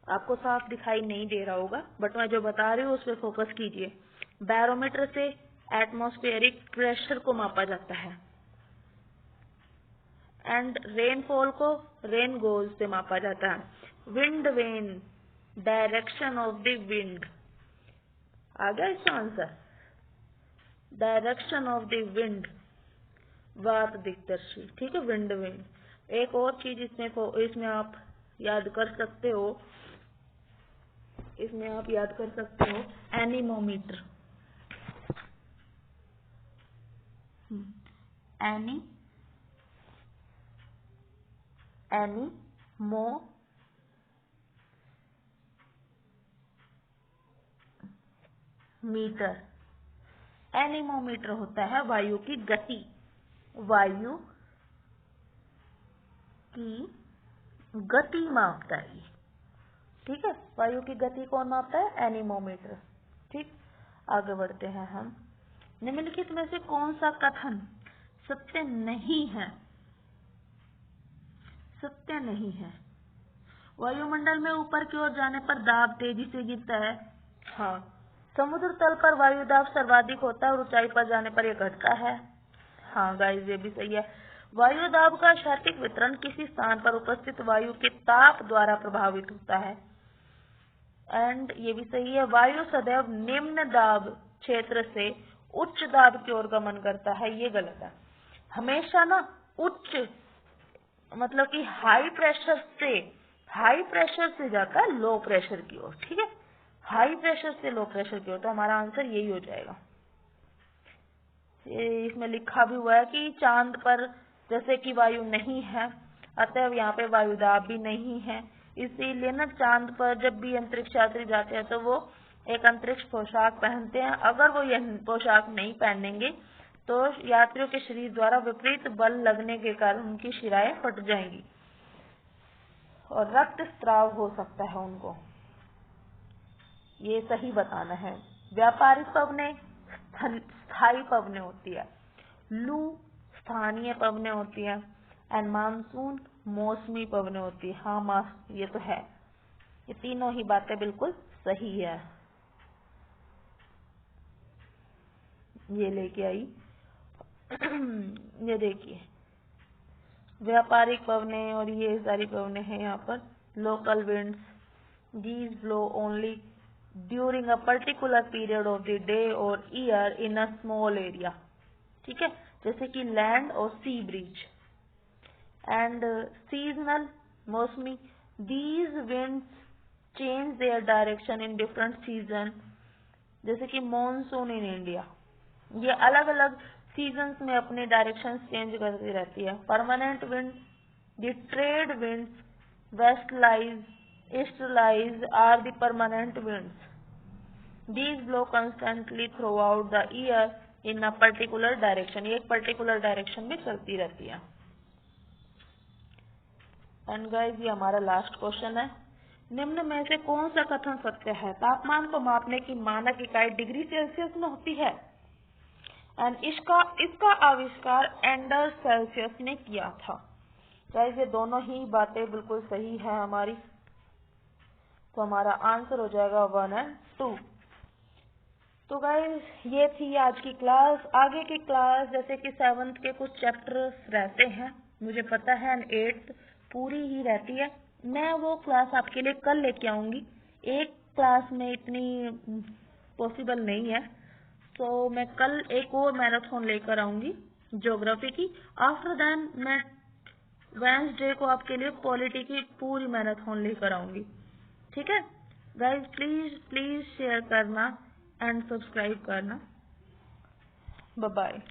आपको साफ दिखाई नहीं दे रहा होगा, बट मैं जो बता रही हूँ उस पर फोकस कीजिए। बैरोमीटर से एटमॉस्फेरिक प्रेशर को मापा जाता है। एंड रेनफॉल को रेन गोज से मापा जाता है। Wind vane direction of the wind, आ गया इसका आंसर। डायरेक्शन ऑफ द विंड वात दिग्दर्शी, ठीक है, विंड वेन। एक और चीज इसमें आप याद कर सकते हो, इसमें आप याद कर सकते हो एनीमोमीटर। एनीमोमीटर होता है वायु की गति, वायु की गति मापता है, ठीक है। वायु की गति कौन मापता है? एनीमोमीटर, ठीक। आगे बढ़ते हैं हम। निम्नलिखित में से कौन सा कथन सत्य नहीं है? सत्य नहीं है। वायुमंडल में ऊपर की ओर जाने पर दाब तेजी से गिरता है। हाँ। समुद्र तल पर वायु दाब सर्वाधिक होता है और ऊंचाई पर जाने पर यह घटता है। हाँ गाइस ये भी सही है। वायु दाब का क्षैतिज वितरण किसी स्थान पर उपस्थित वायु के ताप द्वारा प्रभावित होता है। एंड ये भी सही है। वायु सदैव निम्न दाब क्षेत्र से उच्च दाब की ओर गमन करता है, ये गलत है। हमेशा ना उच्च मतलब कि हाई प्रेशर से जाता है लो प्रेशर की ओर, ठीक है। हाई प्रेशर से लो प्रेशर की ओर, तो हमारा आंसर यही हो जाएगा। इसमें लिखा भी हुआ है कि चांद पर जैसे कि वायु नहीं है, अतः यहाँ पे वायुदाब भी नहीं है। इसीलिए ना चांद पर जब भी अंतरिक्ष यात्री जाते हैं तो वो एक अंतरिक्ष पोशाक पहनते हैं। अगर वो यह पोशाक नहीं पहनेंगे तो यात्रियों के शरीर द्वारा विपरीत बल लगने के कारण उनकी शिराएं फट जाएंगी और रक्त स्राव हो सकता है उनको। ये सही बताना है। व्यापारिक पवने स्थायी पवने होती है, लू स्थानीय पवने होती है, एंड मानसून मौसमी पवने होती है। हाँ ये तो है। ये तीनों ही बातें बिल्कुल सही है। ये लेके आई ये देखिए व्यापारिक पवने और ये सारी पवने हैं यहाँ पर। Local winds, these blow only during a particular period of the day और year in a small area, ठीक है, जैसे कि लैंड और सी ब्रिज। एंड सीजनल, मौसमी, these winds change their direction in different season, जैसे कि मॉनसून इन इंडिया, ये अलग अलग सीजन्स में अपने डायरेक्शन चेंज करती रहती है। Permanent wind, the trade winds, westerlies, easterlies are the permanent winds, these blow constantly throughout the year in a particular direction, ये एक पर्टिकुलर डायरेक्शन में चलती रहती है। एंड गाइस ये हमारा लास्ट क्वेश्चन है, निम्न में से कौन सा कथन सत्य है? तापमान को मापने की मानक इकाई डिग्री सेल्सियस में होती है एंड इसका आविष्कार एंडर्स सेल्सियस ने किया था। गाइस ये दोनों ही बातें बिल्कुल सही है हमारी, तो हमारा आंसर हो जाएगा 1 और 2। तो गाइस ये थी आज की क्लास। आगे की क्लास जैसे कि 7th के कुछ चैप्टर्स रहते हैं मुझे पता है, एंड 8th पूरी ही रहती है, मैं वो क्लास आपके लिए कल लेके आऊंगी। एक क्लास में इतनी पॉसिबल नहीं है, तो मैं कल एक और मैराथन लेकर आऊंगी ज्योग्राफी की। आफ्टर दैन मैं वेडनेसडे को आपके लिए पॉलिटी की पूरी मैराथन लेकर आऊंगी, ठीक है। गाइस प्लीज प्लीज शेयर करना एंड सब्सक्राइब करना। Bye bye.